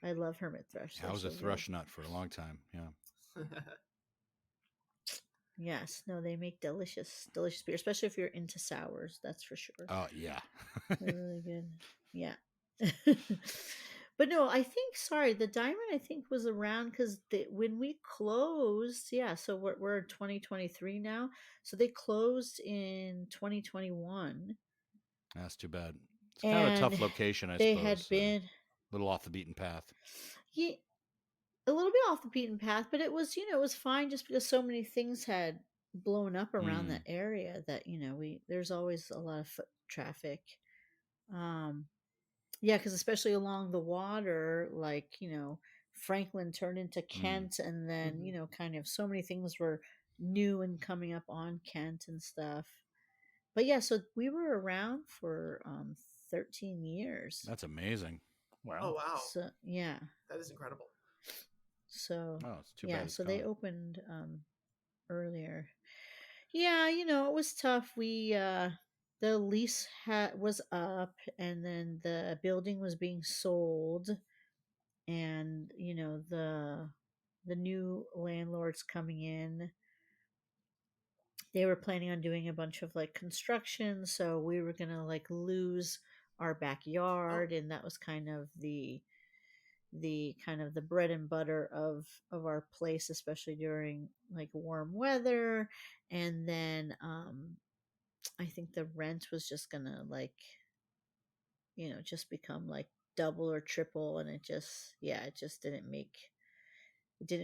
I love hermit thrush. I They're was a so good. thrush nut for a long time. Yeah. Yes, no, they make delicious beer, especially if you're into sours. That's for sure. Oh yeah. They're really good. Yeah. But no, I think sorry, the diamond I think was around because when we closed, yeah. So we're in 2023 now. So they closed in 2021, That's too bad. It's kind of a tough and location, I they had suppose. been A little off the beaten path. yeah, a little bit off the beaten path, but it was it was fine just because so many things had blown up around Mm, that area that we there's always a lot of foot traffic. Um, yeah, because especially along the water, like Franklin turned into mm. Kent, and then Mhm. kind of so many things were new and coming up on Kent and stuff. But yeah, so we were around for 13 years. That's amazing. Oh Wow. wow. So yeah, That is incredible. so Oh, it's too bad yeah, it's so they gone. opened earlier. Yeah, it was tough. We the lease was up, and then the building was being sold, and the new landlords coming in, they were planning on doing a bunch of like construction, so we were going to like lose our Oh. backyard, and that was kind of the bread and butter of our place, especially during like warm weather. And then I think the rent was just gonna like just become like double or triple, and it just didn't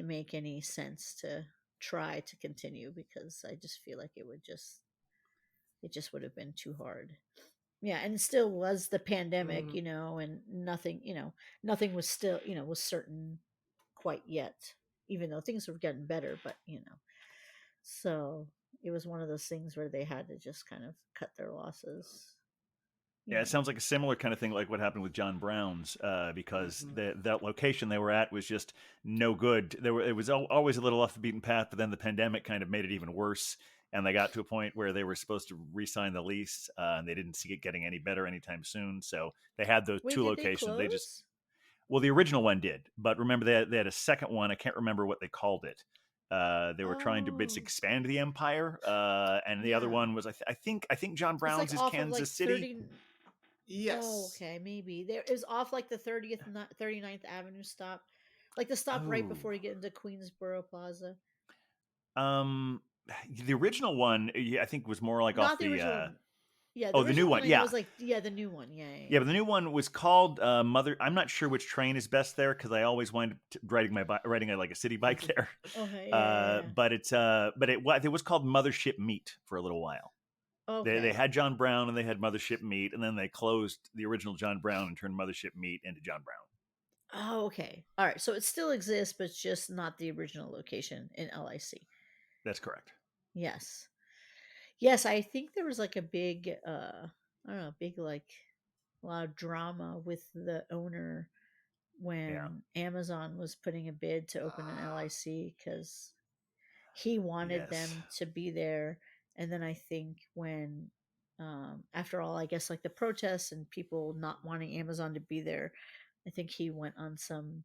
make any sense to try to continue, because I just feel like it just would have been too hard. Yeah, and it still was the pandemic, Mhm. and nothing was still, was certain quite yet, even though things were getting better, but so it was one of those things where they had to just kind of cut their losses. Yeah, Yeah. it sounds like a similar kind of thing, like what happened with John Brown's, because Mhm. that location they were at was just no good. It was always a little off the beaten path, but then the pandemic kind of made it even worse, and they got to a point where they were supposed to re-sign the lease, and they didn't see it getting any better anytime soon. So they had those Wait, two did they locations. They just close? well, the original one did, but remember they had a second one. I can't remember what they called it. They were trying to Oh, expand the empire, and the other yeah. one was I think John It's like Brown's is off of like Kansas City. 30. Oh, Yes. okay, maybe. There it was off like the 39th Avenue stop. Like the stop right Oh, before you get into Queensboro Plaza. um, the original one I think was more like off Not the the original one. Yeah, the oh, the new original one one. I know Yeah, was like, yeah, the new one. Yeah, yeah, yeah, yeah. but the new one was called Mother. I'm not sure which train is best there because I always wind up riding like a city bike there. Okay, yeah, But it was called Mothership Meat for a little while. yeah. They Okay. had John Brown and they had Mothership Meat, and then they closed the original John Brown and turned Mothership Meat into John Brown. Oh, okay. All right. So it still exists, but it's just not the original location in LIC. That's correct. Yes. Yes, I think there was like a big I don't know, big like a lot of drama with the owner Yeah. when Amazon was putting a bid to open an Ah. LIC, because he wanted Yes. them to be there. And then I think when after all, I guess like the protests and people not wanting Amazon to be there, I think he went on some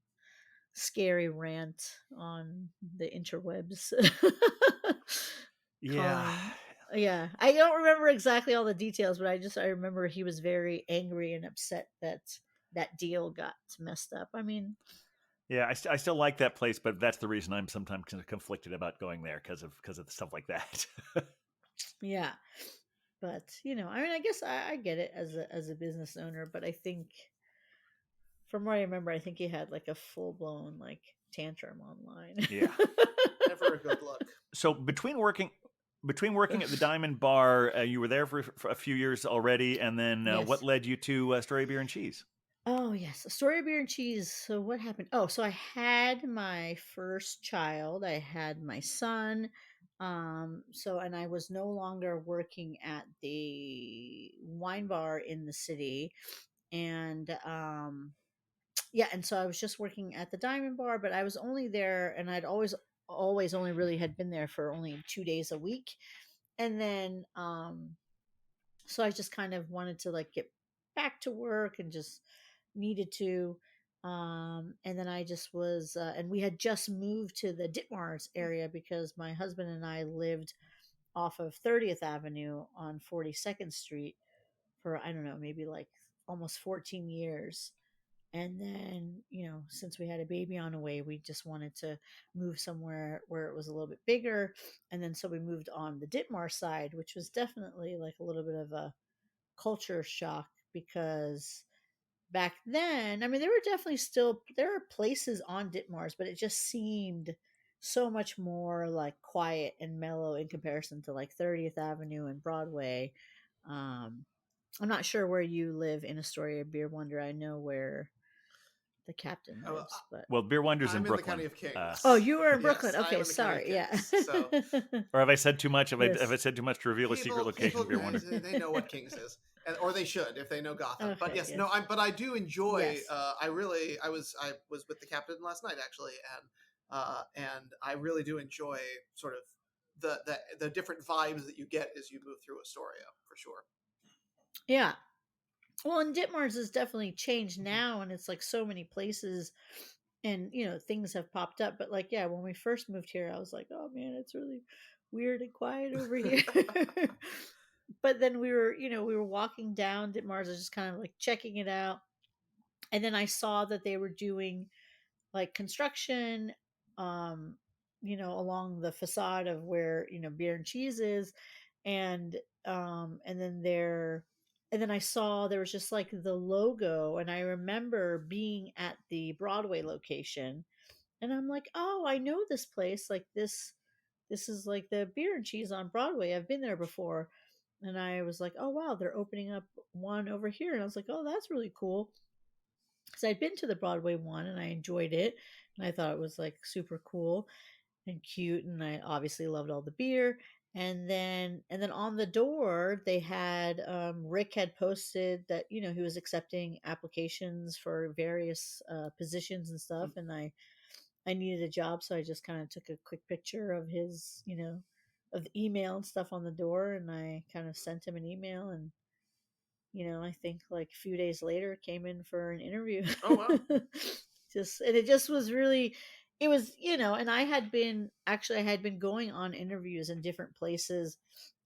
scary rant on the interwebs Yeah. calling. Yeah, I don't remember exactly all the details, but I remember he was very angry and upset that that deal got messed up. I mean, Yeah, I still like that place, but that's the reason I'm sometimes conflicted about going there because of stuff like that. yeah, but I mean, I guess I get it as a business owner, but I think from what I remember, I think he had like a full blown like tantrum online. Yeah. Never a good look. So between working at the Diamond Bar, you were there for a few years already, and then what Yes. led you to Story Beer and Cheese? Oh yes, a story of beer and cheese. So what happened? Oh, so I had my first child. I had my son. So and I was no longer working at the wine bar in the city, and yeah, and so I was just working at the Diamond Bar, but I was only there, and I'd always only really had been there for only 2 days a week, and then so I just kind of wanted to like get back to work and just needed to. And then I just was, and we had just moved to the Ditmars area because my husband and I lived off of 30th Avenue on 42nd Street for, I don't know, maybe like almost 14 years. And then, since we had a baby on the way, we just wanted to move somewhere where it was a little bit bigger. And then so we moved on the Ditmar side, which was definitely like a little bit of a culture shock because back then, I mean, there were definitely still there are places on Ditmars, but it just seemed so much more like quiet and mellow in comparison to like 30th Avenue and Broadway. Um, I'm not sure where you live in Astoria, Beer Wonder. I know where the captain Oh, lives, but Well, Beer Wonders I'm in in the Brooklyn. County of Kings. oh, you were in Yes, Brooklyn. I am Okay, in the County of sorry. Yeah. Kings. So Or have I said too much? Have I Yes. said too much to reveal a secret location of Beer Wonder? they know what Kings is, or they should if they know Gotham. But Okay, yes, yes. no, but I do enjoy. Yes. I was with the captain last night actually, and I really do enjoy sort of the different vibes that you get as you move through Astoria for sure. Yeah. Well, and Ditmars has definitely changed now, and it's like so many places, and things have popped up. But like, yeah, when we first moved here, I was like, oh man, it's really weird and quiet over here. But then we were walking down Ditmars, just kind of like checking it out, and then I saw that they were doing like construction, um, along the facade of where beer and cheese is, and and then there and then I saw there was just like the logo, and I remember being at the Broadway location, and I'm like, oh, I know this place, like this is like the beer and cheese on Broadway. I've been there before. And I was like, oh wow, they're opening up one over here, and I was like, oh, that's really cool because I'd been to the Broadway one and I enjoyed it, and I thought it was like super cool and cute, and I obviously loved all the beer. And then on the door they had Rick had posted that he was accepting applications for various positions and stuff, and I needed a job, so I just kind of took a quick picture of his of the email and stuff on the door, and I kind of sent him an email, and I think like a few days later came in for an interview. Oh wow. It just was really, it was, and I had been going on interviews in different places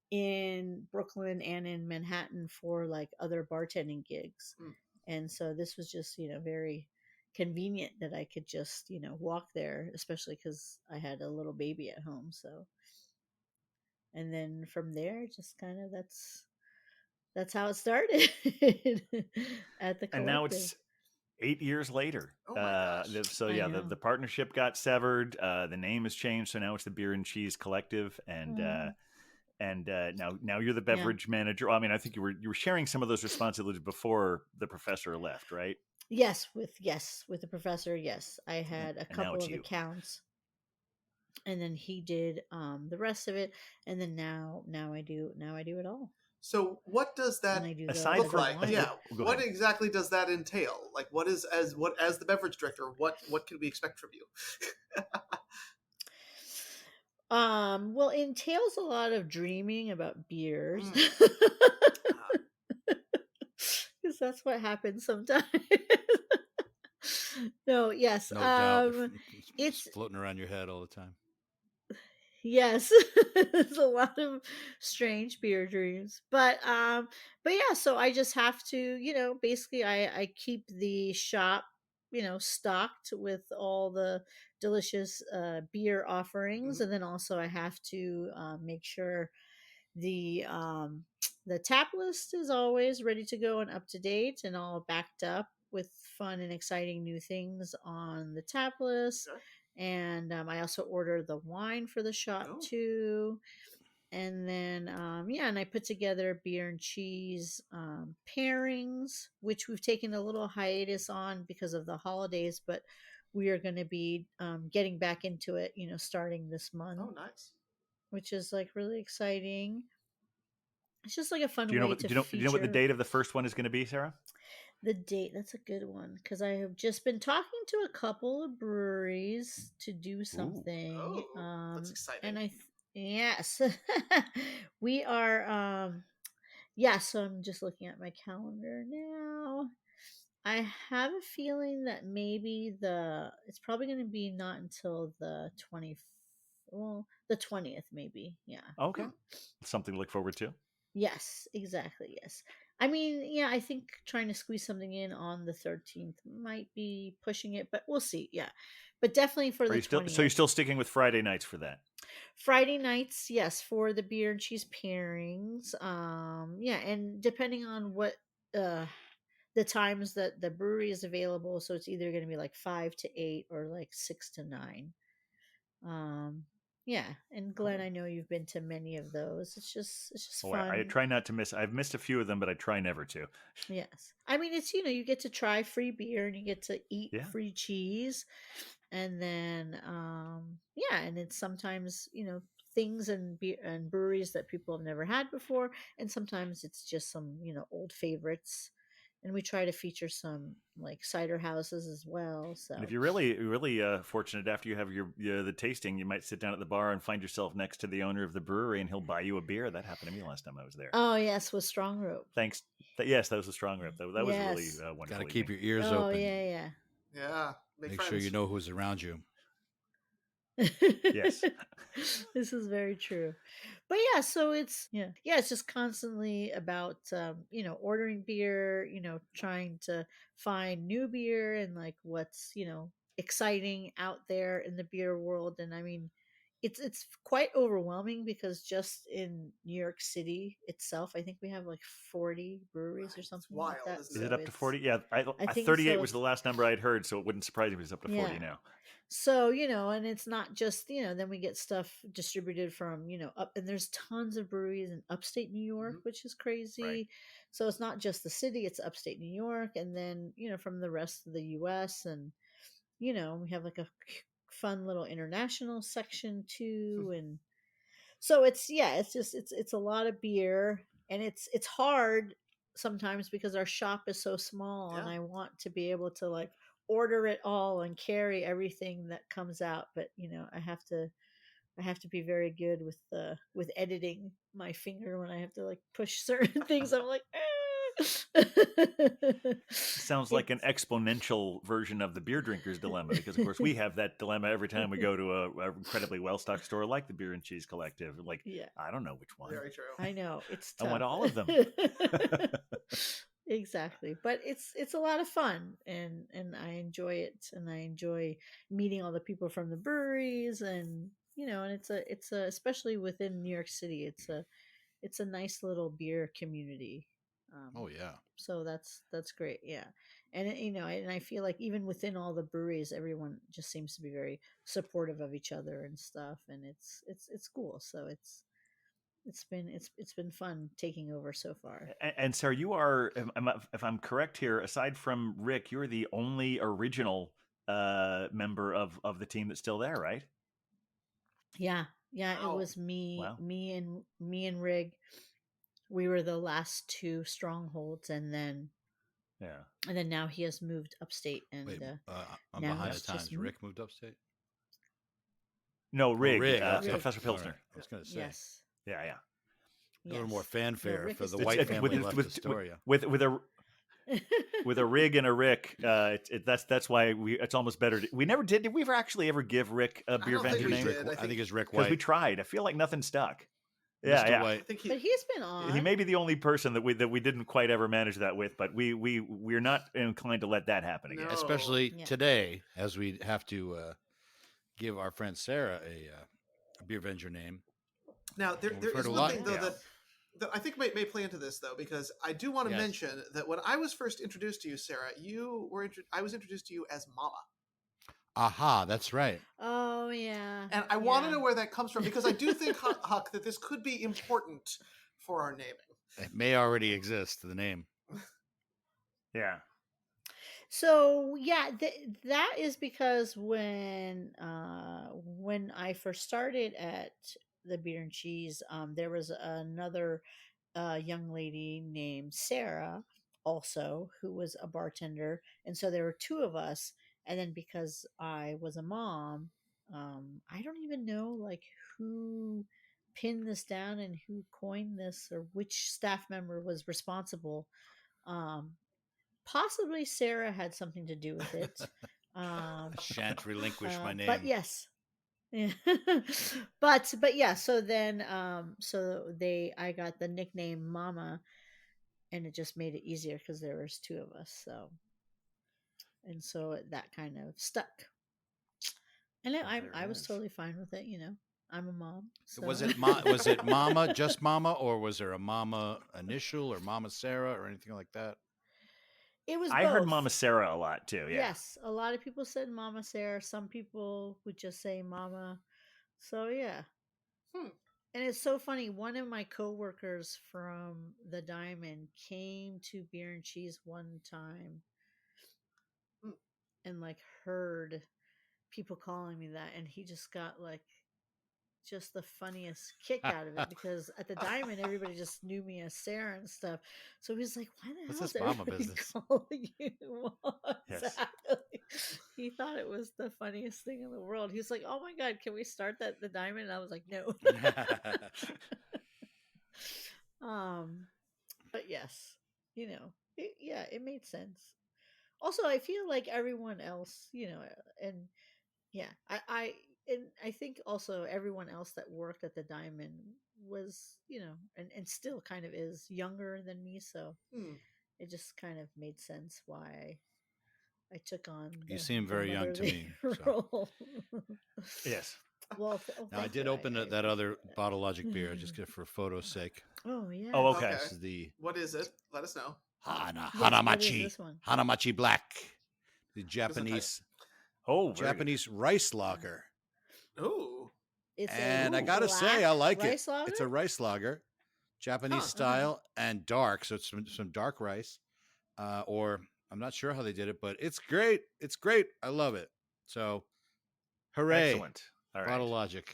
in Brooklyn and in Manhattan for like other bartending gigs. Mm. And so this was just, very convenient that I could just, walk there, especially because I had a little baby at home. So, and then from there, just kind of that's how it started at the And now collective. it's 8 years later. Oh my gosh. So I yeah, know. the partnership got severed. The name has changed, so now it's the Beer and Cheese Collective, and now you're the beverage manager. Well, I mean, I think you were sharing some of those responsibilities before the professor left, right? Yes, with the professor. Yes, I had a And now couple it's of you. accounts, and then he did the rest of it, and then now I do it all, So what does that and I do Aside look from- like? wine. Yeah. Go What ahead. exactly does that entail? Like, what is as the beverage director? What can we expect from you? Well, it entails a lot of dreaming about beers. Because that's what happens sometimes. No, yes. No doubt. It's floating around your head all the time. Yes, there's a lot of strange beer dreams, but yeah. So I just have to, basically, I keep the shop, stocked with all the delicious beer offerings, Mhm. and then also I have to make sure the the tap list is always ready to go and up to date and all backed up with fun and exciting new things on the tap list. Okay. And I also order the wine for the shop Oh. too. And then, yeah, and I put together beer and cheese pairings, which we've taken a little hiatus on because of the holidays, but we are going to be getting back into it, starting this month, Oh, nice. which is like really exciting. It's just like a Do fun you know way what? to Do you know what the feature date of the first one is going to be, Sarah? the date. That's a good one because I have just been talking to a couple of breweries to do something. Oh, that's exciting. And yes, we are. Yeah, so I'm just looking at my calendar now. I have a feeling that maybe it's probably going to be not until the 20th maybe. Yeah. Okay, something to look forward to. Yes, exactly. Yes. I mean, yeah, I think trying to squeeze something in on the 13th might be pushing it, but we'll see. Yeah. But definitely for Are the you still? So 20th. you're still sticking with Friday nights for that? Friday nights, yes, for the beer and cheese pairings. Yeah, and depending on what uh the times that the brewery is available, so it's either going to be like 5 to 8 or like 6 to 9. Um yeah, and Glenn, Cool. I know you've been to many of those. It's just Oh, I fun. try not to miss. I've missed a few of them, but I try never to. Yes. I mean, it's, you get to try free beer and you get to eat Yeah. free cheese. And then, yeah, and it's sometimes, things and beer and breweries that people have never had before. And sometimes it's just some, old favorites. And we try to feature some like cider houses as well. And if So, you're really fortunate, after you have the tasting, you might sit down at the bar and find yourself next to the owner of the brewery, and he'll buy you a beer. That happened to me last time I was there. oh, yes, with Strong Rope. Thanks. Yes, that was a strong rip. That was really Yes. wonderful. Got to keep evening. your ears Oh, open. yeah, Yeah. Make Make sure friends. you know who's around you. yeah. Yes. This is very true. But yeah, so it's just constantly about ordering beer, trying to find new beer and like what's, exciting out there in the beer world. And I mean, it's quite overwhelming because just in New York City itself, I think we have like 40 breweries or It's something wild, like that. isn't Is it? it up to 40? Yeah, I think 38 so. was the last number I'd heard, so it wouldn't surprise me if it's up to 40 Yeah. now. So, and it's not just, then we get stuff distributed from, up, and there's tons of breweries in upstate New York, Mhm. which is crazy. Right. So it's not just the city, it's upstate New York, and then, from the rest of the US. And, we have like a fun little international section too. And so it's a lot of beer, and it's hard sometimes because our shop is so small and Yeah. I want to be able to like order it all and carry everything that comes out, but I have to be very good with editing my finger when I have to like push certain things. I'm like Sounds like an it's exponential version of the beer drinker's dilemma, because of course we have that dilemma every time we go to a incredibly well-stocked store like the Beer and Cheese Collective. Like, yeah, I don't know which one. Very true. I know it's I tough. want all of them. Exactly, but it's a lot of fun, and I enjoy it, and I enjoy meeting all the people from the breweries, and and it's a especially within New York City, it's a nice little beer community. Oh yeah. So that's great, yeah. And and I feel like even within all the breweries, everyone just seems to be very supportive of each other and stuff, and it's cool. So it's been fun taking over so far. And Sarah, you are, if I'm correct here, aside from Rick, you're the only original member of the team that's still there, right? Yeah, yeah, it Wow. was me, Wow. me and Rig. We were the last two strongholds, and then now he has moved upstate, and Wait, I'm now behind the it's just times. me. Rick moved upstate. No, Rig, Rig. Okay. Professor All right. Pilsner. I was going to say Yes, Yeah, yeah. a little yes. more fanfare Rick for is the still white there. family left Astoria. with with a Rig and a Rick. That's why it's almost better. We never did. Did we actually ever give Rick a Beer don't think Venger we name? did. I think it's Rick Because we White. tried. I feel like nothing stuck. Yeah, Mr. yeah. I White. think But he's been on. He may be the only person that we didn't quite ever manage that with, but we're not inclined to let that happen again. No. Especially Yeah. today, as we have to give our friend Sarah a Beer Venger name. Now there We've heard is a one lot. thing though Yeah. that I think may play into this though, because I do want to Yes. mention that when I was first introduced to you, Sarah, I was introduced to you as Mama, Aha, that's right. Oh yeah. and I want to Yeah. know where that comes from because I do think Huck that this could be important for our naming. It may already exist, the name. Yeah. So yeah, that is because when I first started at the Beer and Cheese, there was another young lady named Sarah also who was a bartender, and so there were two of us. And then because I was a mom, I don't even know like who pinned this down and who coined this or which staff member was responsible. Um, Possibly Sarah had something to do with it. I shan't relinquish my name. But yes. Yeah. but yeah, so then I got the nickname Mama, and it just made it easier because there was two of us, so that kind of stuck. And I was nice. totally fine with it, I'm a mom. So. Was it was it Mama, just Mama, or was there a Mama initial or Mama Sarah or anything like that? It was I heard both. Mama Sarah a lot too. Yeah. Yes, a lot of people said Mama Sarah. Some people would just say Mama. So yeah. Hmm. And it's so funny. One of my coworkers from the Diamond came to Beer and Cheese one time Hmm. and like heard people calling me that, and he just got like just the funniest kick out of it because at the Diamond everybody just knew me as Sarah and stuff. So he's like, "Why the What's hell is this mama everybody business?" calling you?" Yes. Exactly. He thought it was the funniest thing in the world. He was like, "Oh my god, can we start the Diamond?" And I was like, "No." But yes, it made sense. Also, I feel like everyone else, and yeah, I think also everyone else that worked at the Diamond was, and still kind of is younger than me, so Hmm. it just kind of made sense why I took on. You the- seem the very young to motherly me, so. role. Yes. Well, Now I thank did you. open that other bottle Logic beer just for photo's sake. Oh yeah. Oh, okay. This is the What is it? Let us know. What is Hanamachi. this one? Hanamachi Black. The Japanese Oh, very Japanese rice lager. Ooh. It's And a I gotta say, black I like rice it. It's a lager? rice lager, Japanese Huh. style and dark. So it's some dark rice, or I'm not sure how they did it, but it's great. It's great. I love it. So, hooray! excellent. All right. Bottle Logic.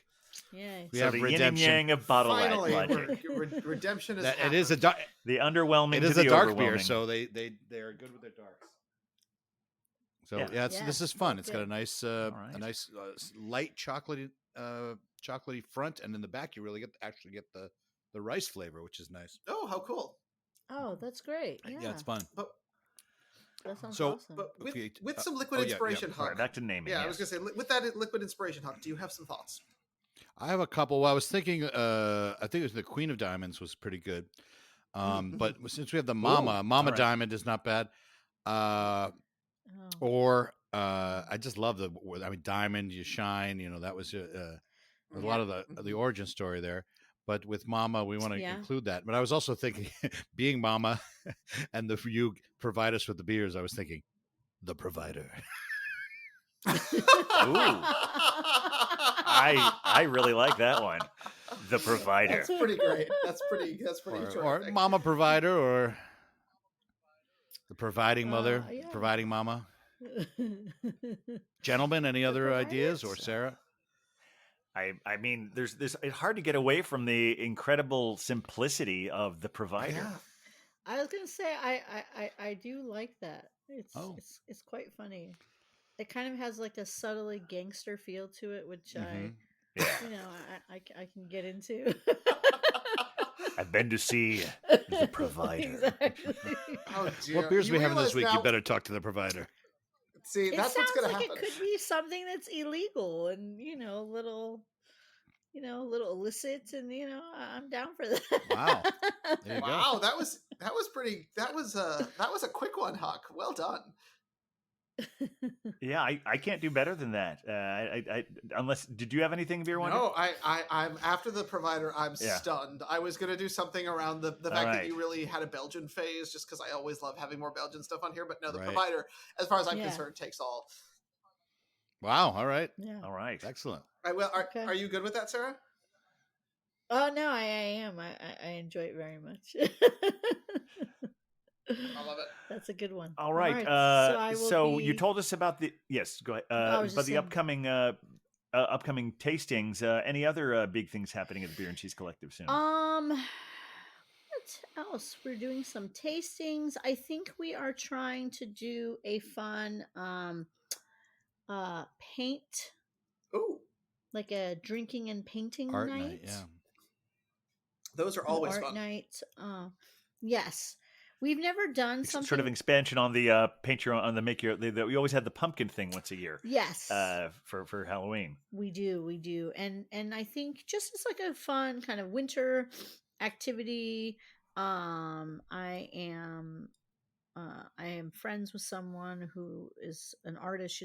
Yay. We So have the yin and redemption. yang of bottle Finally, logic. redemption is That it is a happened. The underwhelming it to is the a dark beer, overwhelming. so they are good with their darks. So Yeah. yeah, this is fun. It's got a good. nice right. a nice light chocolatey chocolatey front, and in the back you really actually get the rice flavor, which is nice. Oh, how cool! Oh, that's great. Yeah, It's fun. But that sounds So- awesome. but with, Okay, with some liquid oh, yeah, inspiration, All right, Huck. back to naming. Yeah, I yes. was gonna say with that liquid inspiration, Huck. Do you have some thoughts? I have a couple. Well, I was thinking, I think it was the Queen of Diamonds was pretty good. But since we have the Mama all right. Diamond is not bad. Oh. Or I just love Diamond, you shine. That was a lot of the origin story there. But with Mama, we want to Yeah. include that. But I was also thinking, being Mama, and you provide us with the beers. I was thinking, the provider. I really like that one. The provider. That's pretty great. That's pretty or terrific. Mama provider, or the providing mother, yeah. providing Mama. Gentlemen, any other provider? ideas, or Sarah? I mean, there's it's hard to get away from the incredible simplicity of the provider. Yeah. I was gonna say I do like that. It's quite funny. It kind of has like a subtly gangster feel to it, which Mhm. Yeah. I can get into. I've been to see the provider. Exactly. Oh dear. What beers You we having this realize week? now- You better talk to the provider. See, It that's what's sounds going to like happen. it could be something that's illegal and little illicit, and I'm down for that. Wow. There you go. Wow, that was pretty. That was a quick one, Huck. Well done. Yeah, I can't do better than that. Unless, did you have anything, Beer Wonder? No, I'm after the provider. I'm Yeah. stunned. I was gonna do something around the fact right. that you really had a Belgian phase, just because I always love having more Belgian stuff on here. But no, the Right. provider, as far as I'm Yeah. concerned, takes all. Wow. All right. Yeah. All right. Excellent. Right, well, Okay. are you good with that, Sarah? Oh no, I am. I enjoy it very much. I love it. That's a good one. All right. So I will So you be- told us about the go ahead. I was But just the saying- upcoming tastings. Any other big things happening at the Beer and Cheese Collective soon? What else? We're doing some tastings. I think we are trying to do a fun paint, Ooh, like a drinking and painting Art night. night. Yeah. those are An always art fun. night. Yes. We've never done It's something sort of expansion on the paint your on the make your. We always had the pumpkin thing once a year. Yes. For Halloween. We do. And I think just as like a fun kind of winter activity. I am friends with someone who is an artist.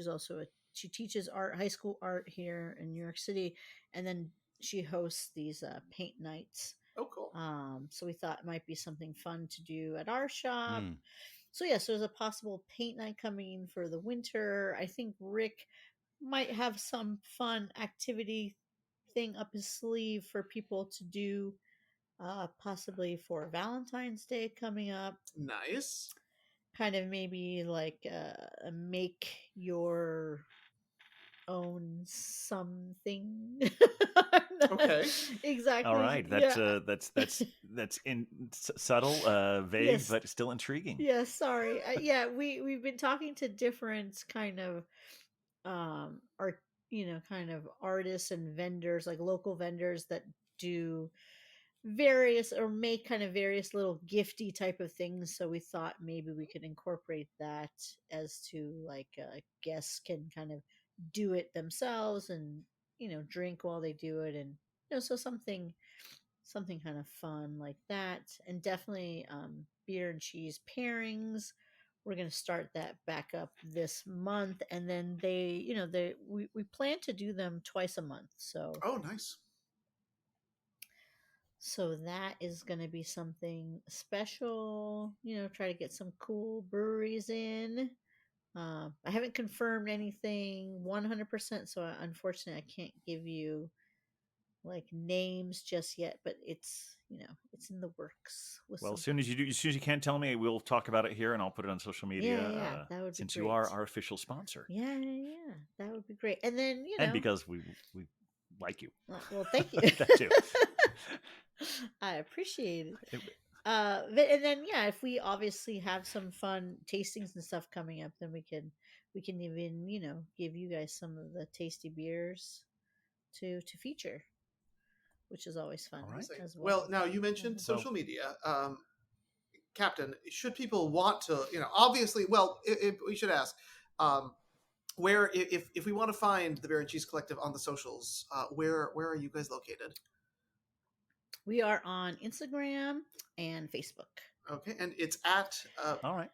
She teaches high school art here in New York City, and then she hosts these paint nights. Oh, cool. So we thought it might be something fun to do at our shop. Mm. So yes, there's a possible paint night coming for the winter. I think Rick might have some fun activity thing up his sleeve for people to do, possibly for Valentine's Day coming up. Nice. Kind of maybe like a make your own something. Okay. Exactly. All right. Yeah. That's subtle, vague, Yes. but still intriguing. Yeah, sorry. Yeah, we've been talking to different kind of art, kind of artists and vendors, like local vendors that do various or make kind of various little gifty type of things. So we thought maybe we could incorporate that as to like guests can kind of do it themselves and drink while they do it, and so something kind of fun like that. And definitely beer and cheese pairings, we're going to start that back up this month, and then we plan to do them twice a month. Oh, nice. So that is going to be something special. Try to get some cool breweries in. I haven't confirmed anything 100%, so unfortunately I can't give you like names just yet. But it's it's in the works. Well, as soon as you can tell me, we'll talk about it here, and I'll put it on social media. Yeah, that would be since great. you are our official sponsor. Yeah, that would be great. And then and because we like you. Well, thank you. That too. I appreciate it. And then if we obviously have some fun tastings and stuff coming up, then we can even give you guys some of the tasty beers to feature, which is always fun. All right. As Well, now you mentioned So- social media. Captain, should people want to, obviously, well, we should ask, where, if we want to find the Beer and Cheese Collective on the socials, where are you guys located? We are on Instagram and Facebook Okay, and it's at, All right.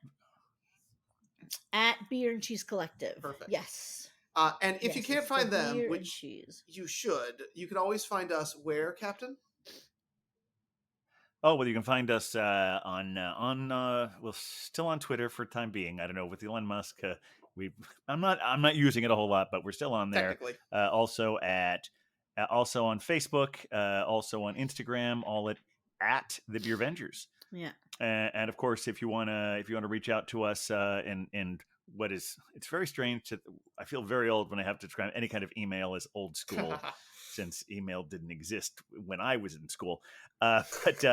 at Beer and Cheese Collective. Perfect. Yes. and if you Yes, can't it's the find them, beer and which cheese. you should, you can always find us where, Captain? Oh, well, you can find us on still on Twitter for the time being. I don't know, with Elon Musk, I'm not using it a whole lot, but we're still on there. Technically. Also on Facebook, also on Instagram, all at the Beer Vengers. Yeah. And of course, if you wanna reach out to us, and it's very strange I feel very old when I have to describe any kind of email as old school. Since email didn't exist when I was in school. But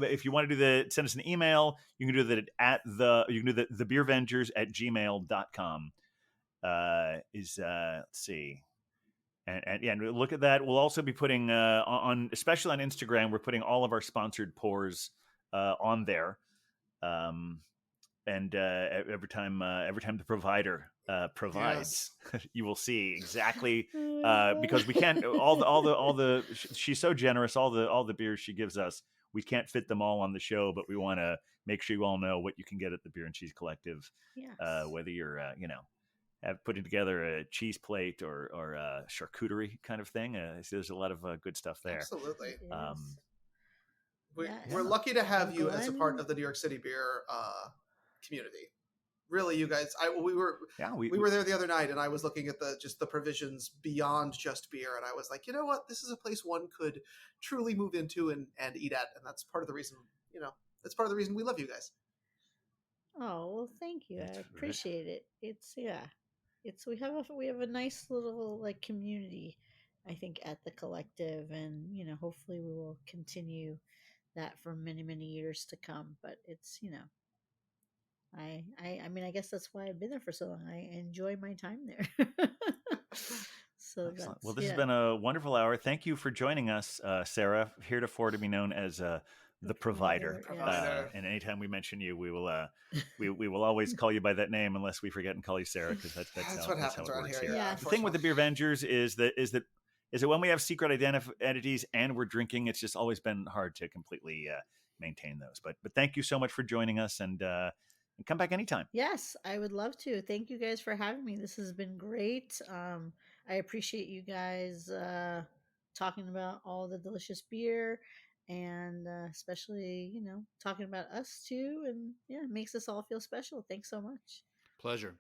if you want to send us an email, you can do that you can do the beervengers@gmail.com. Let's see. and look at that. We'll also be putting on, especially on Instagram, we're putting all of our sponsored pours on there. And every time the provider provides, you will see exactly because we can't all the she's so generous, all the beers she gives us, we can't fit them all on the show, but we want to make sure you all know what you can get at the Beer and Cheese Collective. Yes. Whether you're putting together a cheese plate or a charcuterie kind of thing, so there's a lot of good stuff there. Absolutely. It Um, is. We're Yes. lucky to have you as a part Glenn- of the New York City beer community. Really, you guys. We were there the other night, and I was looking at the provisions beyond just beer, and I was like, you know what, this is a place one could truly move into and eat at, and that's part of the reason. That's part of the reason we love you guys. Oh well, thank you. That's I right. appreciate it. It's we have a nice little like community, I think, at the collective, and hopefully we will continue that for many years to come. But it's I mean, I guess that's why I've been there for so long. I enjoy my time there. So Excellent. that's Well, this has been a wonderful hour. Thank you for joining us, Sarah, heretofore to be known as the provider. Provider. And anytime we mention you, we will we will always call you by that name unless we forget and call you Sarah, because that's That's how, what that's happens how it around works here. here. Yeah, The thing with the Beer Vengers is that when we have secret entities and we're drinking, it's just always been hard to completely maintain those. But thank you so much for joining us, and come back anytime. Yes, I would love to. Thank you guys for having me. This has been great. I appreciate you guys talking about all the delicious beer, and especially talking about us too. And yeah, it makes us all feel special. Thanks so much. Pleasure.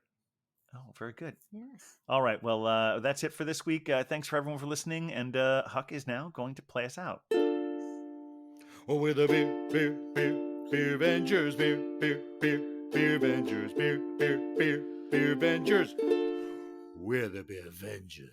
Oh, very good. Yes. All right. Well, that's it for this week. Thanks for everyone for listening. And Huck is now going to play us out. Oh, we're the beer Vengers, beer Vengers, beer Vengers. We're the Beer Vengers.